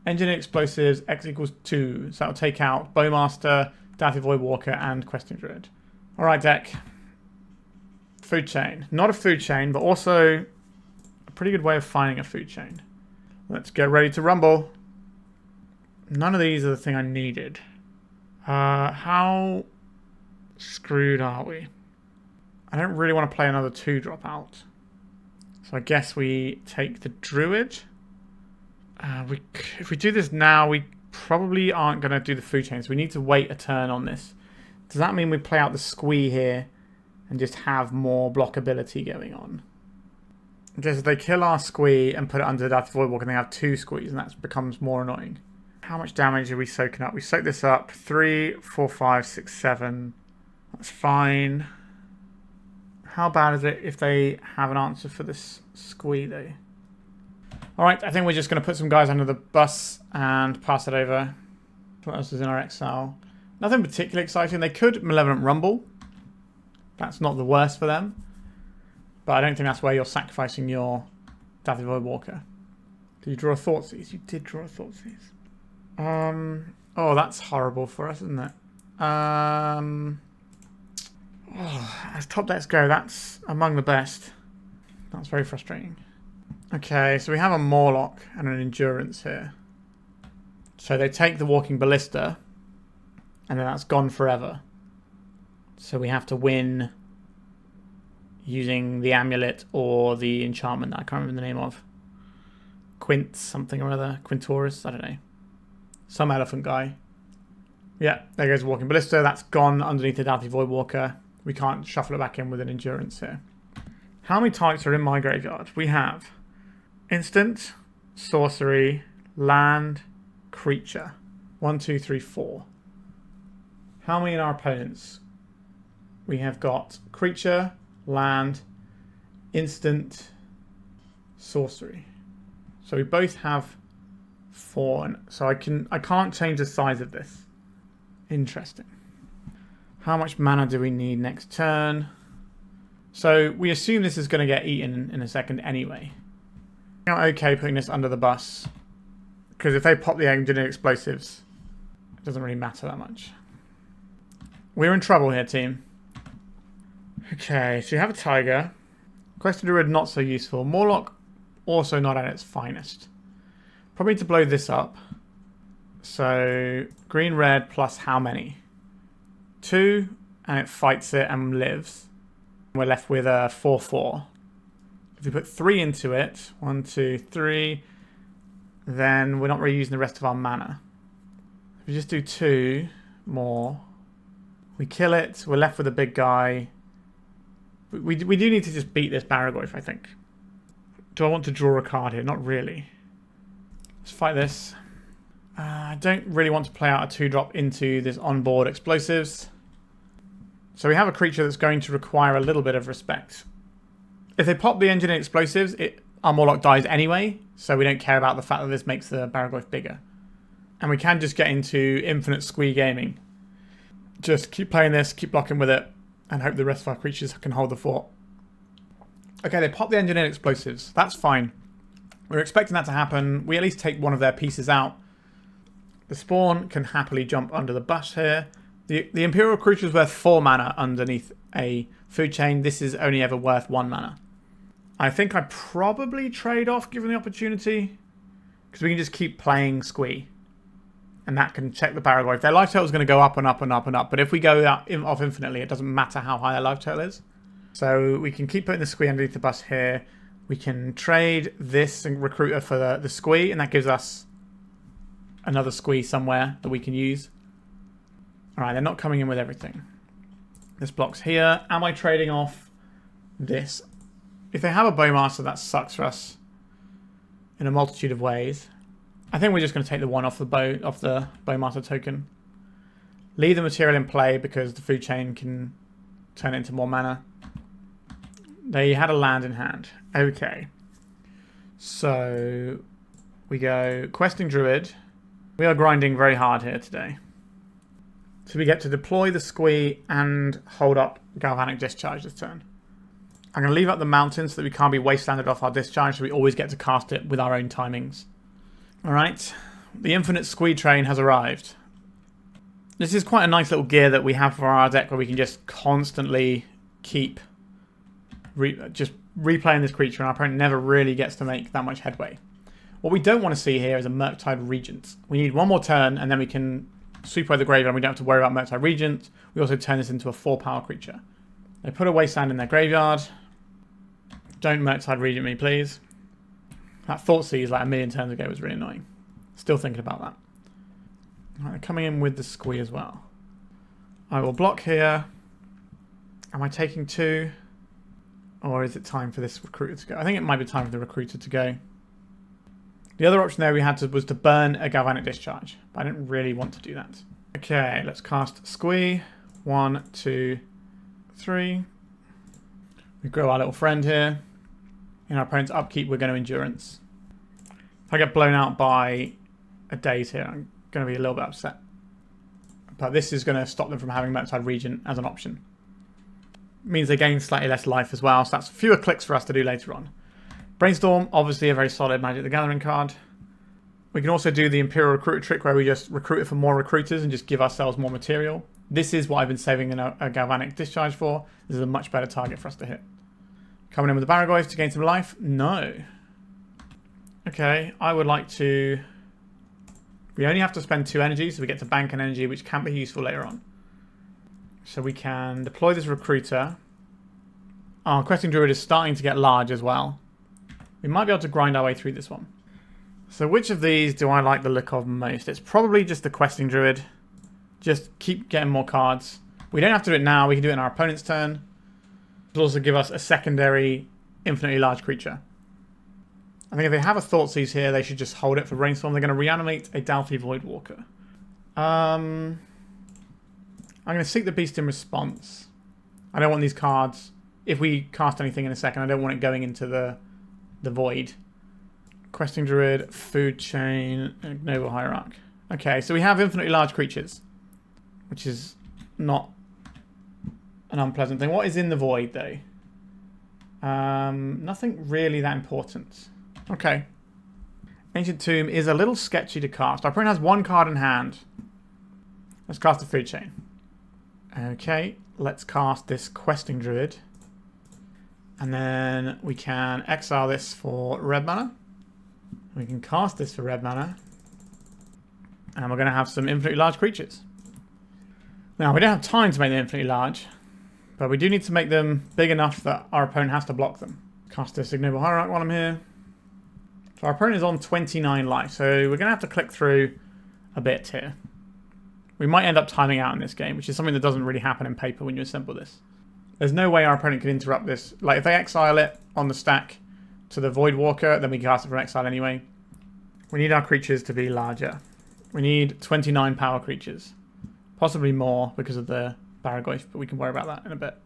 Engineer Explosives, X equals 2. So that'll take out Bowmaster, Doughty Voidwalker, and Questing Druid. Alright, deck. Food Chain. Not a food chain, but also a pretty good way of finding a food chain. Let's get ready to rumble. None of these are the thing I needed. How screwed are we? I don't really want to play another 2-drop out. So I guess we take the Druid. If we do this now, we probably aren't going to do the food chain. So we need to wait a turn on this. Does that mean we play out the Squee here and just have more blockability going on? I guess if they kill our Squee and put it under the Voidwalker, and they have 2 Squees, and that becomes more annoying. How much damage are we soaking up? We soak this up. 3, 4, 5, 6, 7. That's fine. How bad is it if they have an answer for this Squee, though? Alright, I think we're just going to put some guys under the bus and pass it over. What else is in our exile? Nothing particularly exciting. They could Malevolent Rumble. That's not the worst for them. But I don't think that's where you're sacrificing your Dathi Voidwalker. Did you draw a Thoughtseize? You did draw a Thoughtseize. Oh, that's horrible for us, isn't it? As top decks go, that's among the best. That's very frustrating. Okay, so we have a Mawloc and an Endurance here. So they take the Walking Ballista, and then that's gone forever. So we have to win using the Amulet or the enchantment that I can't remember the name of. Quint something or other. Quintoris, I don't know. Some elephant guy. Yeah, there goes Walking Ballista. That's gone underneath the Dathi Voidwalker. We can't shuffle it back in with an Endurance here. How many types are in my graveyard? We have instant, sorcery, land, creature. 1, 2, 3, 4. How many in our opponents? We have got creature, land, instant, sorcery. So we both have 4. So I can't change the size of this. Interesting. How much mana do we need next turn? So we assume this is going to get eaten in a second anyway. I'm okay putting this under the bus. Because if they pop the engineered explosives, it doesn't really matter that much. We're in trouble here, team. Okay, so you have a Taiga. Questing Druid, not so useful. Mawloc, also not at its finest. Probably need to blow this up. So, green, red, plus how many? 2, and it fights it and lives. We're left with a 4/4. If we put 3 into it, 1, 2, 3, then we're not really using the rest of our mana. If we just do 2 more, we kill it, we're left with a big guy. We do need to just beat this Barragoyf, I think. Do I want to draw a card here? Not really. Let's fight this. I don't really want to play out a 2-drop into this onboard explosives. So we have a creature that's going to require a little bit of respect. If they pop the engineered explosives, our Mawloc dies anyway, so we don't care about the fact that this makes the Barragoyf bigger. And we can just get into infinite Squee gaming. Just keep playing this, keep blocking with it, and hope the rest of our creatures can hold the fort. Okay, they pop the engineered explosives. That's fine. We're expecting that to happen. We at least take one of their pieces out. The spawn can happily jump under the bus here. The Imperial Recruiter is worth 4 mana underneath a food chain. This is only ever worth 1 mana. I think I probably trade off given the opportunity, because we can just keep playing Squee. And that can check the Barragoyf. Their life total is going to go up and up and up and up. But if we go off infinitely, it doesn't matter how high their life total is. So we can keep putting the Squee underneath the bus here. We can trade this Recruiter for the Squee, and that gives us another Squee somewhere that we can use. Alright, they're not coming in with everything. This block's here. Am I trading off this? If they have a Bowmaster, that sucks for us in a multitude of ways. I think we're just going to take the 1 off the Bowmaster token. Leave the material in play because the food chain can turn it into more mana. They had a land in hand. Okay. So we go Questing Druid. We are grinding very hard here today. So we get to deploy the Squee and hold up Galvanic Discharge this turn. I'm going to leave up the mountain so that we can't be wastelanded off our discharge, so we always get to cast it with our own timings. Alright, the infinite Squee train has arrived. This is quite a nice little gear that we have for our deck where we can just constantly keep just replaying this creature, and our opponent never really gets to make that much headway. What we don't want to see here is a Murktide Regent. We need one more turn, and then we can sweep away the graveyard, and we don't have to worry about Murktide Regent. We also turn this into a 4-power creature. They put a Wasteland in their graveyard. Don't Murktide Regent me, please. That Thoughtseize like a million turns ago was really annoying. Still thinking about that. Right, they're coming in with the Squee as well. I will block here. Am I taking 2? Or is it time for this Recruiter to go? I think it might be time for the Recruiter to go. The other option there we had was to burn a Galvanic Discharge. But I didn't really want to do that. Okay, let's cast Squee. 1, 2, 3. We grow our little friend here. In our opponent's upkeep, we're going to Endurance. If I get blown out by a Daze here, I'm going to be a little bit upset. But this is going to stop them from having Murktide Regent as an option. It means they gain slightly less life as well, so that's fewer clicks for us to do later on. Brainstorm, obviously a very solid Magic the Gathering card. We can also do the Imperial Recruiter trick where we just recruit it for more recruiters and just give ourselves more material. This is what I've been saving a Galvanic Discharge for. This is a much better target for us to hit. Coming in with the Barragoyf to gain some life? No. Okay, I would like to... We only have to spend 2 energy, so we get to bank an energy, which can be useful later on. So we can deploy this Recruiter. Our Questing Druid is starting to get large as well. We might be able to grind our way through this one. So which of these do I like the look of most? It's probably just the Questing Druid. Just keep getting more cards. We don't have to do it now. We can do it in our opponent's turn. It'll also give us a secondary infinitely large creature. I think if they have a Thoughtseize here, they should just hold it for Brainstorm. They're going to reanimate a Dauthi Voidwalker. I'm going to seek the Beast in response. I don't want these cards. If we cast anything in a second, I don't want it going into the void. Questing Druid, Food Chain, Ignoble Hierarch. Okay, so we have infinitely large creatures, which is not an unpleasant thing. What is in the void, though? Nothing really that important. Okay. Ancient Tomb is a little sketchy to cast. Our opponent has 1 card in hand. Let's cast the Food Chain. Okay, let's cast this Questing Druid. And then we can exile this for red mana. We can cast this for red mana. And we're going to have some infinitely large creatures. Now, we don't have time to make them infinitely large. But we do need to make them big enough that our opponent has to block them. Cast this Ignoble Hierarch while I'm here. So our opponent is on 29 life. So we're going to have to click through a bit here. We might end up timing out in this game, which is something that doesn't really happen in paper when you assemble this. There's no way our opponent can interrupt this. Like, if they exile it on the stack to the Voidwalker, then we can cast it from exile anyway. We need our creatures to be larger. We need 29 power creatures. Possibly more because of the Barragoyf, but we can worry about that in a bit.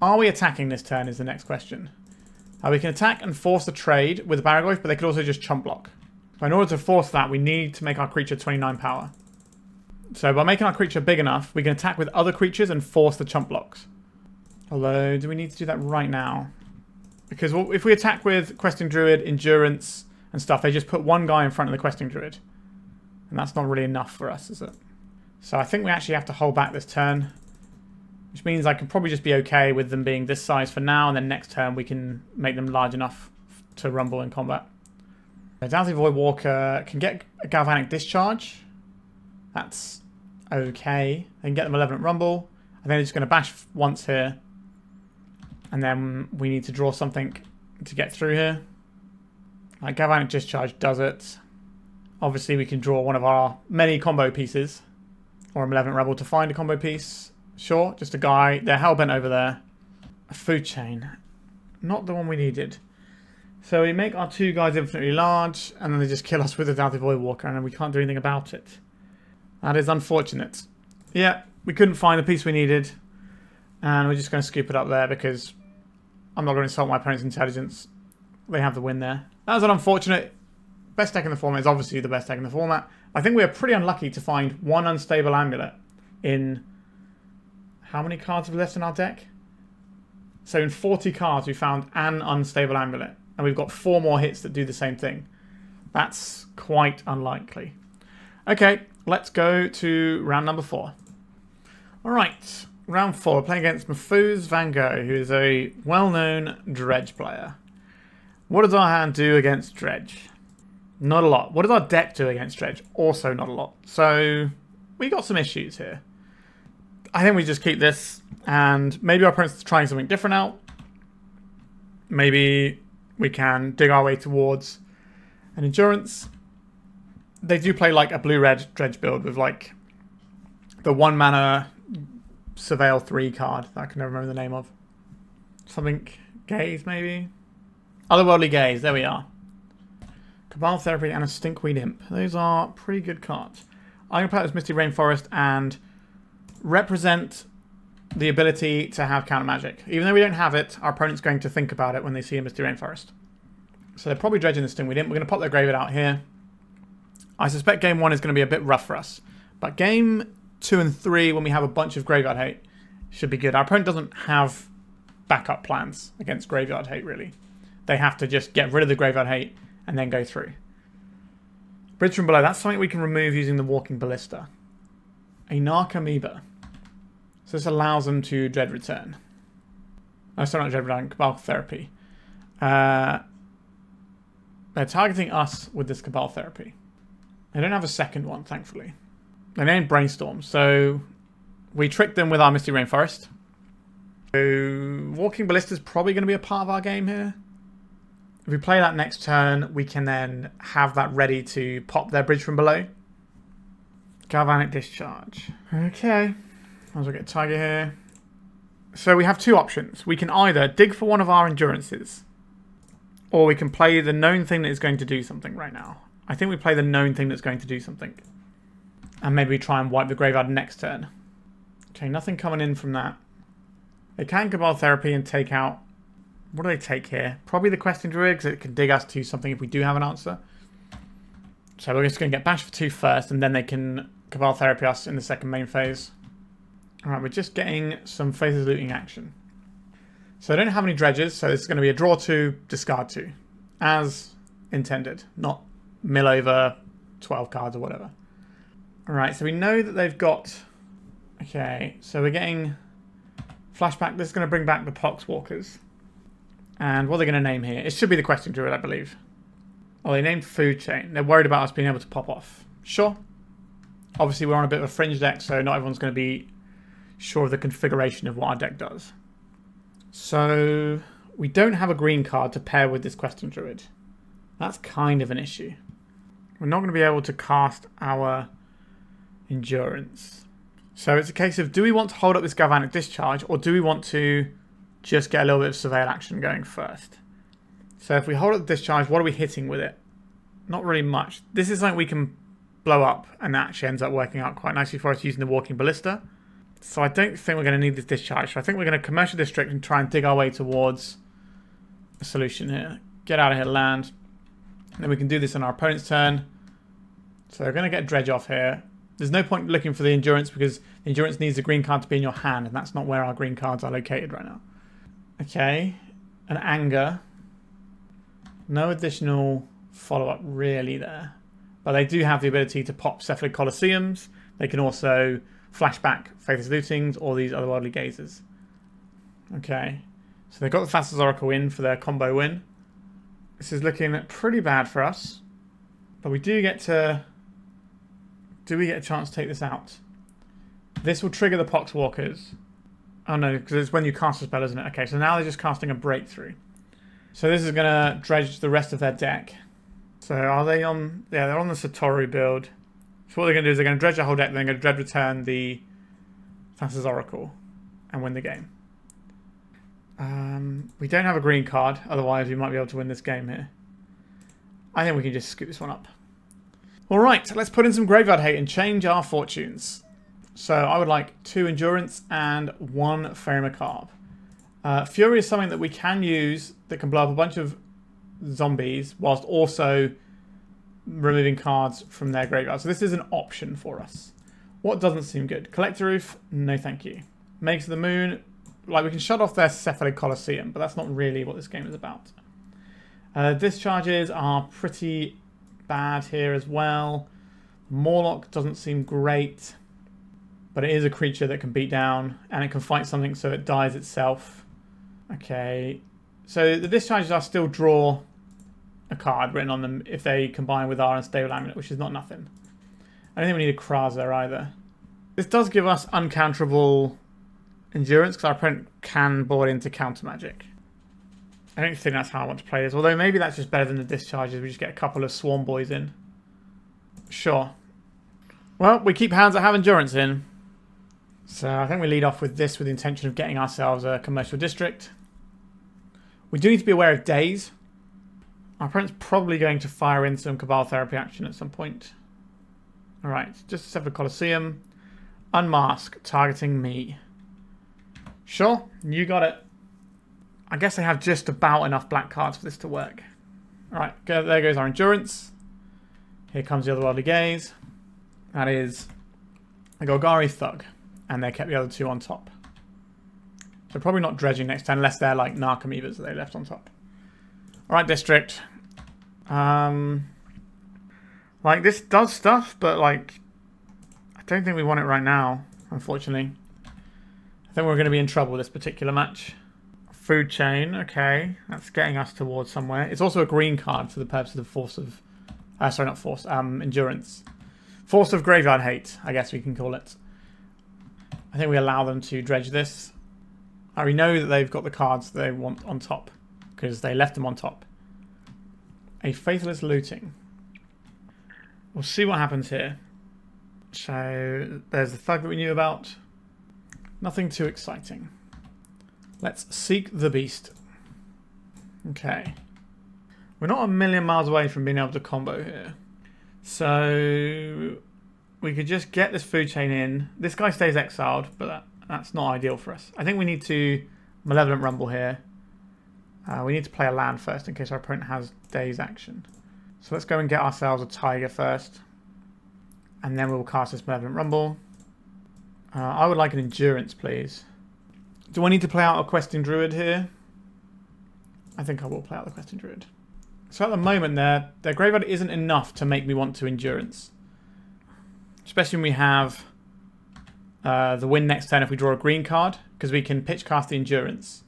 Are we attacking this turn is the next question. We can attack and force the trade with the Barragoyf, but they could also just chump block. So in order to force that, we need to make our creature 29 power. So by making our creature big enough, we can attack with other creatures and force the chump blocks. Although, do we need to do that right now? Because if we attack with Questing Druid, Endurance, and stuff, they just put 1 guy in front of the Questing Druid. And that's not really enough for us, is it? So I think we actually have to hold back this turn. Which means I can probably just be okay with them being this size for now, and then next turn we can make them large enough to rumble in combat. Dauthi Voidwalker can get a Galvanic Discharge. That's okay. They can get the Malevolent Rumble. I think they're just going to bash once here. And then we need to draw something to get through here. Galvanic Discharge does it. Obviously we can draw one of our many combo pieces. Or a Malevolent Rebel to find a combo piece. Sure, just a guy. They're hellbent over there. A Food Chain. Not the one we needed. So we make our 2 guys infinitely large, and then they just kill us with a Dauthi Voidwalker, and we can't do anything about it. That is unfortunate. Yeah, we couldn't find the piece we needed, and we're just going to scoop it up there because I'm not going to insult my opponent's intelligence. They have the win there. That was an unfortunate. Best deck in the format is obviously the best deck in the format. I think we are pretty unlucky to find 1 Unstable Amulet in... How many cards have we left in our deck? So in 40 cards we found an Unstable Amulet. And we've got 4 more hits that do the same thing. That's quite unlikely. Okay, let's go to round number 4. Alright, round 4. We're playing against Mafuz Van Gogh, who is a well-known Dredge player. What does our hand do against Dredge? Not a lot. What does our deck do against Dredge? Also not a lot. So we got some issues here. I think we just keep this, and maybe our opponent's trying something different out. Maybe we can dig our way towards an Endurance. They do play like a blue-red Dredge build with like the 1 mana Surveil 3 card that I can never remember the name of. Something Gaze, maybe? Otherworldly Gaze, there we are. Cabal Therapy and a Stinkweed Imp. Those are pretty good cards. I'm going to play this Misty Rainforest and represent the ability to have counter magic. Even though we don't have it, our opponent's going to think about it when they see a Misty Rainforest. So they're probably dredging the Stinkweed Imp. We're going to pop their graveyard out here. I suspect game 1 is going to be a bit rough for us. But game 2 and 3, when we have a bunch of graveyard hate, should be good. Our opponent doesn't have backup plans against graveyard hate, really. They have to just get rid of the graveyard hate and then go through. Bridge from below, that's something we can remove using the Walking Ballista. A Narc Amoeba. So this allows them to Dread Return. No, sorry, not Dread Return, Cabal Therapy. They're targeting us with this Cabal Therapy. They don't have a second one, thankfully. They named Brainstorm, so we tricked them with our Misty Rainforest. So Walking Ballista is probably going to be a part of our game here. If we play that next turn, we can then have that ready to pop their bridge from below. Galvanic Discharge. Okay. Might as well get Taiga here. So we have two options. We can either dig for one of our Endurances, or we can play the known thing that is going to do something right now. I think we play the known thing that's going to do something. And maybe we try and wipe the graveyard next turn. Okay, nothing coming in from that. They can Cabal Therapy and take out... What do they take here? Probably the Questing Druid, because it can dig us to something if we do have an answer. So we're just going to get bashed for 2 first, and then they can Cabal Therapy us in the second main phase. Alright, we're just getting some Faces Looting action. So I don't have any dredges, so this is going to be a draw 2, discard 2. As intended, not mill over 12 cards or whatever. Alright, so we know that they've got... Okay, so we're getting... Flashback, this is going to bring back the Poxwalkers. And what are they going to name here? It should be the Questing Druid, I believe. Oh, they named Food Chain. They're worried about us being able to pop off. Sure. Obviously, we're on a bit of a fringe deck, so not everyone's going to be sure of the configuration of what our deck does. So, we don't have a green card to pair with this Questing Druid. That's kind of an issue. We're not going to be able to cast our Endurance. So it's a case of, do we want to hold up this Galvanic Discharge, or do we want to just get a little bit of Surveil action going first? So if we hold up the Discharge, what are we hitting with it? Not really much. This is something we can blow up, and that actually ends up working out quite nicely for us using the Walking Ballista. So I don't think we're going to need this Discharge. So I think we're going to Commercial District and try and dig our way towards a solution here. Get out of here, land. And then we can do this on our opponent's turn. So we're going to get Dredge off here. There's no point looking for the Endurance because the Endurance needs a green card to be in your hand, and that's not where our green cards are located right now. Okay, an Anger. No additional follow-up really there. But they do have the ability to pop Cephalid Colosseums. They can also flashback Faithless Lootings or these Otherworldly Gazers. Okay, so they've got the Fastest Oracle in for their combo win. This is looking pretty bad for us. But we do get to... Do we get a chance to take this out? This will trigger the Poxwalkers. Oh no, because it's when you cast a spell, isn't it? Okay, so now they're just casting a Breakthrough. So this is going to dredge the rest of their deck. So are they on... Yeah, they're on the Satoru build. So what they're going to do is they're going to dredge the whole deck, then they're going to dread return the Thassa's Oracle and win the game. We don't have a green card, otherwise we might be able to win this game here. I think we can just scoop this one up. Alright, let's put in some Graveyard Hate and change our fortunes. So I would like 2 Endurance and 1 Faerie Macabre. Fury is something that we can use that can blow up a bunch of zombies whilst also removing cards from their graveyard. So this is an option for us. What doesn't seem good? Collector Ouphe, no thank you. Makes the Moon, like we can shut off their Cephalid Colosseum, but that's not really what this game is about. Discharges are pretty bad here as well. Mawloc doesn't seem great, but it is a creature that can beat down and it can fight something so it dies itself. Okay, so the discharges are still draw a card written on them if they combine with our Unstable Amulet, which is not nothing. I don't think we need a Kraza either. This does give us uncounterable endurance because our opponent can board into counter magic. I don't think that's how I want to play this, although maybe that's just better than the discharges. We just get a couple of swarm boys in. Sure. Well, we keep hands that have endurance in. So I think we lead off with this with the intention of getting ourselves a commercial district. We do need to be aware of days. Our opponent's probably going to fire in some Cabal Therapy action at some point. Alright, just a separate Colosseum. Unmask, targeting me. Sure, you got it. I guess I have just about enough black cards for this to work. Alright, there goes our endurance. Here comes the Otherworldly Gaze. That is a Golgari Thug. And they kept the other two on top. So probably not dredging next turn unless they're like Narcomoebas that they left on top. Alright, District. Like, this does stuff, but like, I don't think we want it right now, unfortunately. I think we're going to be in trouble this particular match. Food Chain, okay. That's getting us towards somewhere. It's also a green card for the purpose of the Force of... sorry, not Force. Endurance. Force of Graveyard Hate, I guess we can call it. I think we allow them to dredge this. We know that they've got the cards they want on top because they left them on top. A Faithless Looting. We'll see what happens here. So there's the Thug that we knew about. Nothing too exciting. Let's seek the beast. Okay. We're not a million miles away from being able to combo here. So we could just get this food chain in. This guy stays exiled, but that's not ideal for us. I think we need to Malevolent Rumble here. We need to play a land first in case our opponent has Day's action. So let's go and get ourselves a Taiga first. And then we'll cast this Malevolent Rumble. I would like an Endurance, please. Do I need to play out a Questing Druid here? I think I will play out the Questing Druid. So at the moment their graveyard isn't enough to make me want to Endurance. Especially when we have the win next turn if we draw a green card. Because we can pitch cast the Endurance.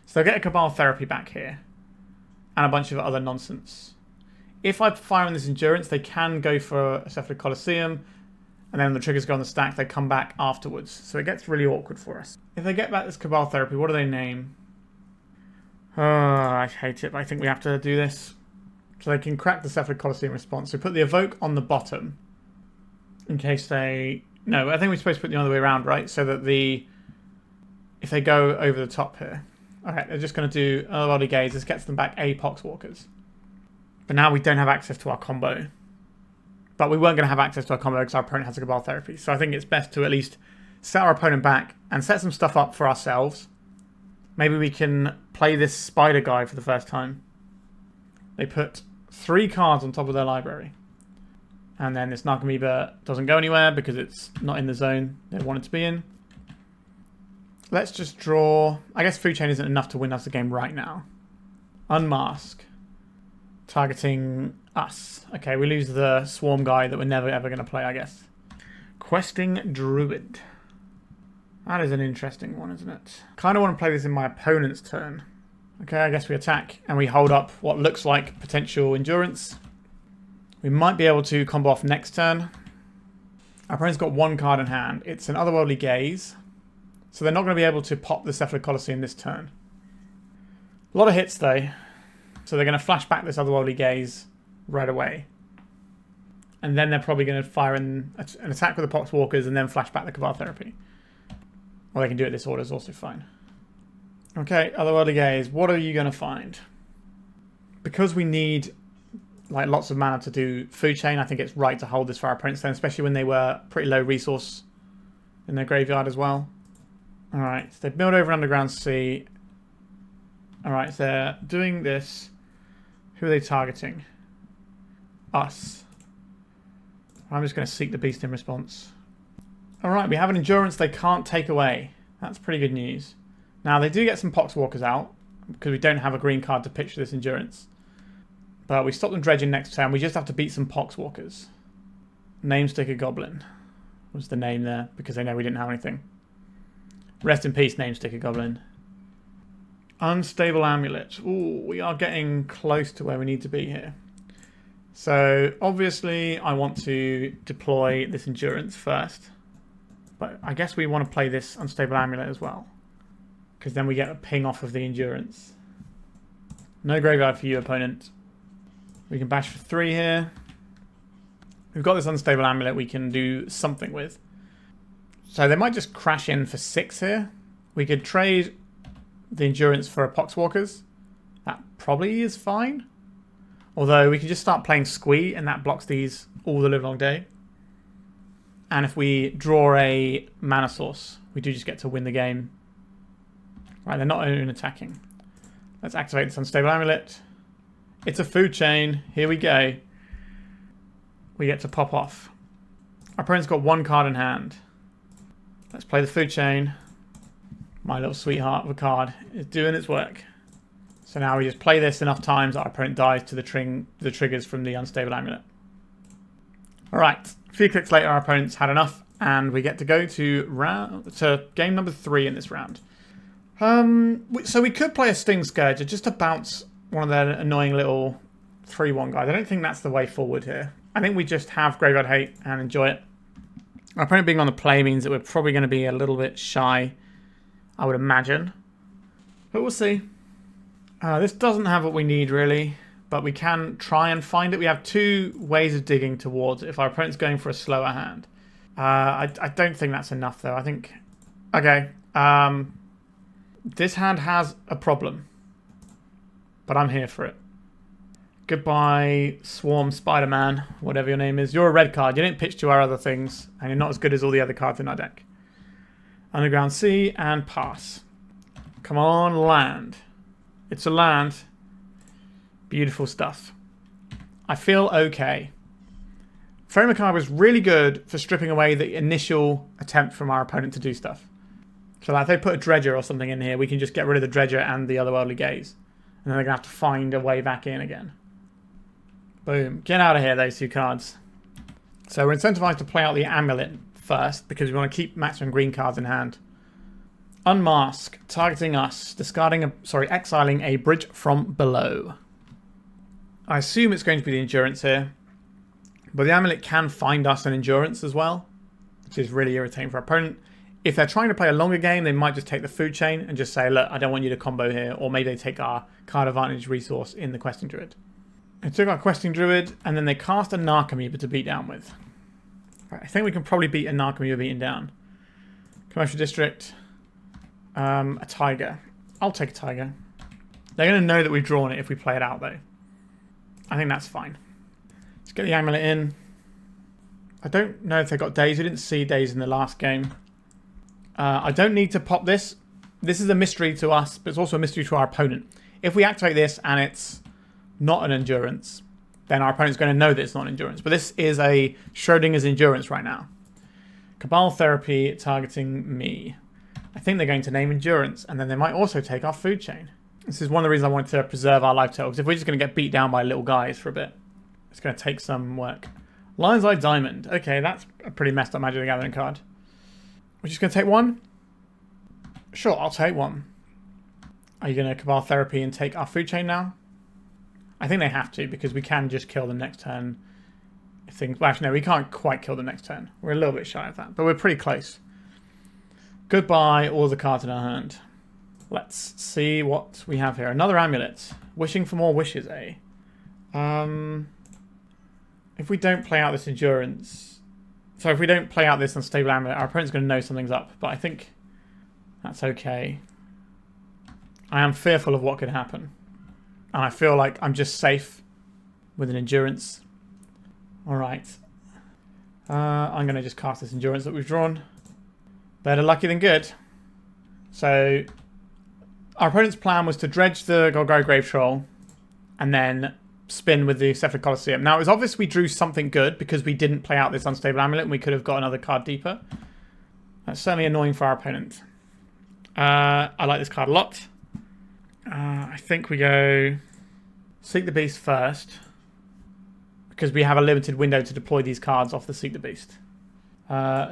So they'll get a Cabal Therapy back here. And a bunch of other nonsense. If I fire on this Endurance, they can go for a Cephalid Colosseum. And then when the triggers go on the stack, they come back afterwards. So it gets really awkward for us. If they get back this Cabal Therapy, what do they name? Oh, I hate it, but I think we have to do this. So they can crack the Cephalid Colosseum response. So put the Evoke on the bottom. In case they... No, I think we're supposed to put the other way around, right? So that the... If they go over the top here. Alright, they're just going to do Otherworldly Gaze. This gets them back a Poxwalkers. But now we don't have access to our combo. But we weren't going to have access to our combo because our opponent has a Cabal Therapy. So I think it's best to at least set our opponent back and set some stuff up for ourselves. Maybe we can play this Spider guy for the first time. They put 3 cards on top of their library. And then this Narcomoeba doesn't go anywhere because it's not in the zone they want it to be in. Let's just draw... I guess Food Chain isn't enough to win us the game right now. Unmask. Targeting us. Okay, we lose the Swarm guy that we're never ever going to play, I guess. Questing Druid. That is an interesting one, isn't it? Kind of want to play this in my opponent's turn. Okay, I guess we attack and we hold up what looks like potential Endurance. We might be able to combo off next turn. Our opponent's got 1 card in hand. It's an Otherworldly Gaze. So they're not going to be able to pop the Cephalid Colosseum this turn. A lot of hits though. So they're going to flash back this Otherworldly Gaze right away. And then they're probably going to fire in an attack with the Poxwalkers and then flash back the Cabal Therapy. Or they can do it this order is also fine. Okay, Otherworldly Gaze. What are you going to find? Because we need like lots of mana to do Food Chain, I think it's right to hold this for our opponents then, especially when they were pretty low resource in their graveyard as well. Alright, so they build over Underground Sea. Alright, so they're doing this. Who are they targeting? Us. I'm just going to seek the beast in response. Alright, we have an Endurance they can't take away. That's pretty good news. Now, they do get some Poxwalkers out, because we don't have a green card to pitch this Endurance. But we stop them dredging next turn. We just have to beat some Poxwalkers. Namesticker Goblin was the name there, because they know we didn't have anything. Rest in peace, Namesticker Goblin. Unstable Amulet. Ooh, we are getting close to where we need to be here. So obviously I want to deploy this Endurance first. But I guess we want to play this Unstable Amulet as well. Because then we get a ping off of the Endurance. No graveyard for you, opponent. We can bash for 3 here. We've got this Unstable Amulet we can do something with. So they might just crash in for 6 here. We could trade the Endurance for a Poxwalkers. That probably is fine. Although we can just start playing Squee and that blocks these all the live long day. And if we draw a mana source, we do just get to win the game. Right, they're not even attacking. Let's activate this Unstable Amulet. It's a food chain. Here we go. We get to pop off. Our opponent's got 1 card in hand. Let's play the food chain. My little sweetheart of a card is doing its work. So now we just play this enough times that our opponent dies to the triggers from the Unstable Amulet. Alright, a few clicks later our opponent's had enough and we get to go to game number 3 in this round. So we could play a Sting Scourger just to bounce one of their annoying little 3-1 guys. I don't think that's the way forward here. I think we just have Graveyard Hate and enjoy it. Our opponent being on the play means that we're probably going to be a little bit shy, I would imagine. But we'll see. This doesn't have what we need really, but we can try and find it. We have 2 ways of digging towards it if our opponent's going for a slower hand. I don't think that's enough though. I think... Okay. This hand has a problem, but I'm here for it. Goodbye, Swarm Spider-Man, whatever your name is. You're a red card. You didn't pitch to our other things, and you're not as good as all the other cards in our deck. Underground Sea and pass. Come on, land. It's a land. Beautiful stuff. I feel okay. Faerie Macabre is really good for stripping away the initial attempt from our opponent to do stuff. So like if they put a Dredger or something in here, we can just get rid of the Dredger and the Otherworldly Gaze. And then they're going to have to find a way back in again. Boom. Get out of here, those 2 cards. So we're incentivized to play out the Amulet first because we want to keep maximum green cards in hand. Unmask, targeting us, exiling a bridge from below. I assume it's going to be the Endurance here. But the Amulet can find us an Endurance as well, which is really irritating for our opponent. If they're trying to play a longer game, they might just take the food chain and just say, look, I don't want you to combo here. Or maybe they take our card advantage resource in the Questing Druid. They took our Questing Druid, and then they cast a Narcomoeba to beat down with. Right, I think we can probably beat a Narcomoeba beaten down. Commercial District. A Taiga. I'll take a Taiga. They're going to know that we've drawn it if we play it out, though. I think that's fine. Let's get the Amulet in. I don't know if they got Daze. We didn't see Daze in the last game. I don't need to pop this. This is a mystery to us, but it's also a mystery to our opponent. If we activate this and it's not an Endurance, then our opponent's going to know that it's not an Endurance. But this is a Schrodinger's Endurance right now. Cabal Therapy targeting me. I think they're going to name Endurance, and then they might also take our food chain. This is one of the reasons I wanted to preserve our life total, because if we're just going to get beat down by little guys for a bit, it's going to take some work. Lion's Eye Diamond. Okay, that's a pretty messed up Magic the Gathering card. We're just going to take 1? Sure, I'll take 1. Are you going to Cabal Therapy and take our food chain now? I think they have to, because we can just kill them next turn. Well, actually, no, we can't quite kill them next turn. We're a little bit shy of that, but we're pretty close. Goodbye, all the cards in our hand. Let's see what we have here. Another Amulet. Wishing for more wishes, eh? If we don't play out this Endurance... So if we don't play out this Unstable Amulet, our opponent's going to know something's up. But I think that's okay. I am fearful of what could happen. And I feel like I'm just safe with an Endurance. Alright. I'm going to just cast this Endurance that we've drawn. Better lucky than good. So our opponent's plan was to dredge the Golgari Grave Troll and then spin with the Cephalid Colosseum. Now, it was obvious we drew something good because we didn't play out this Unstable Amulet and we could have got another card deeper. That's certainly annoying for our opponent. I like this card a lot. I think we go Seek the Beast first because we have a limited window to deploy these cards off the Seek the Beast.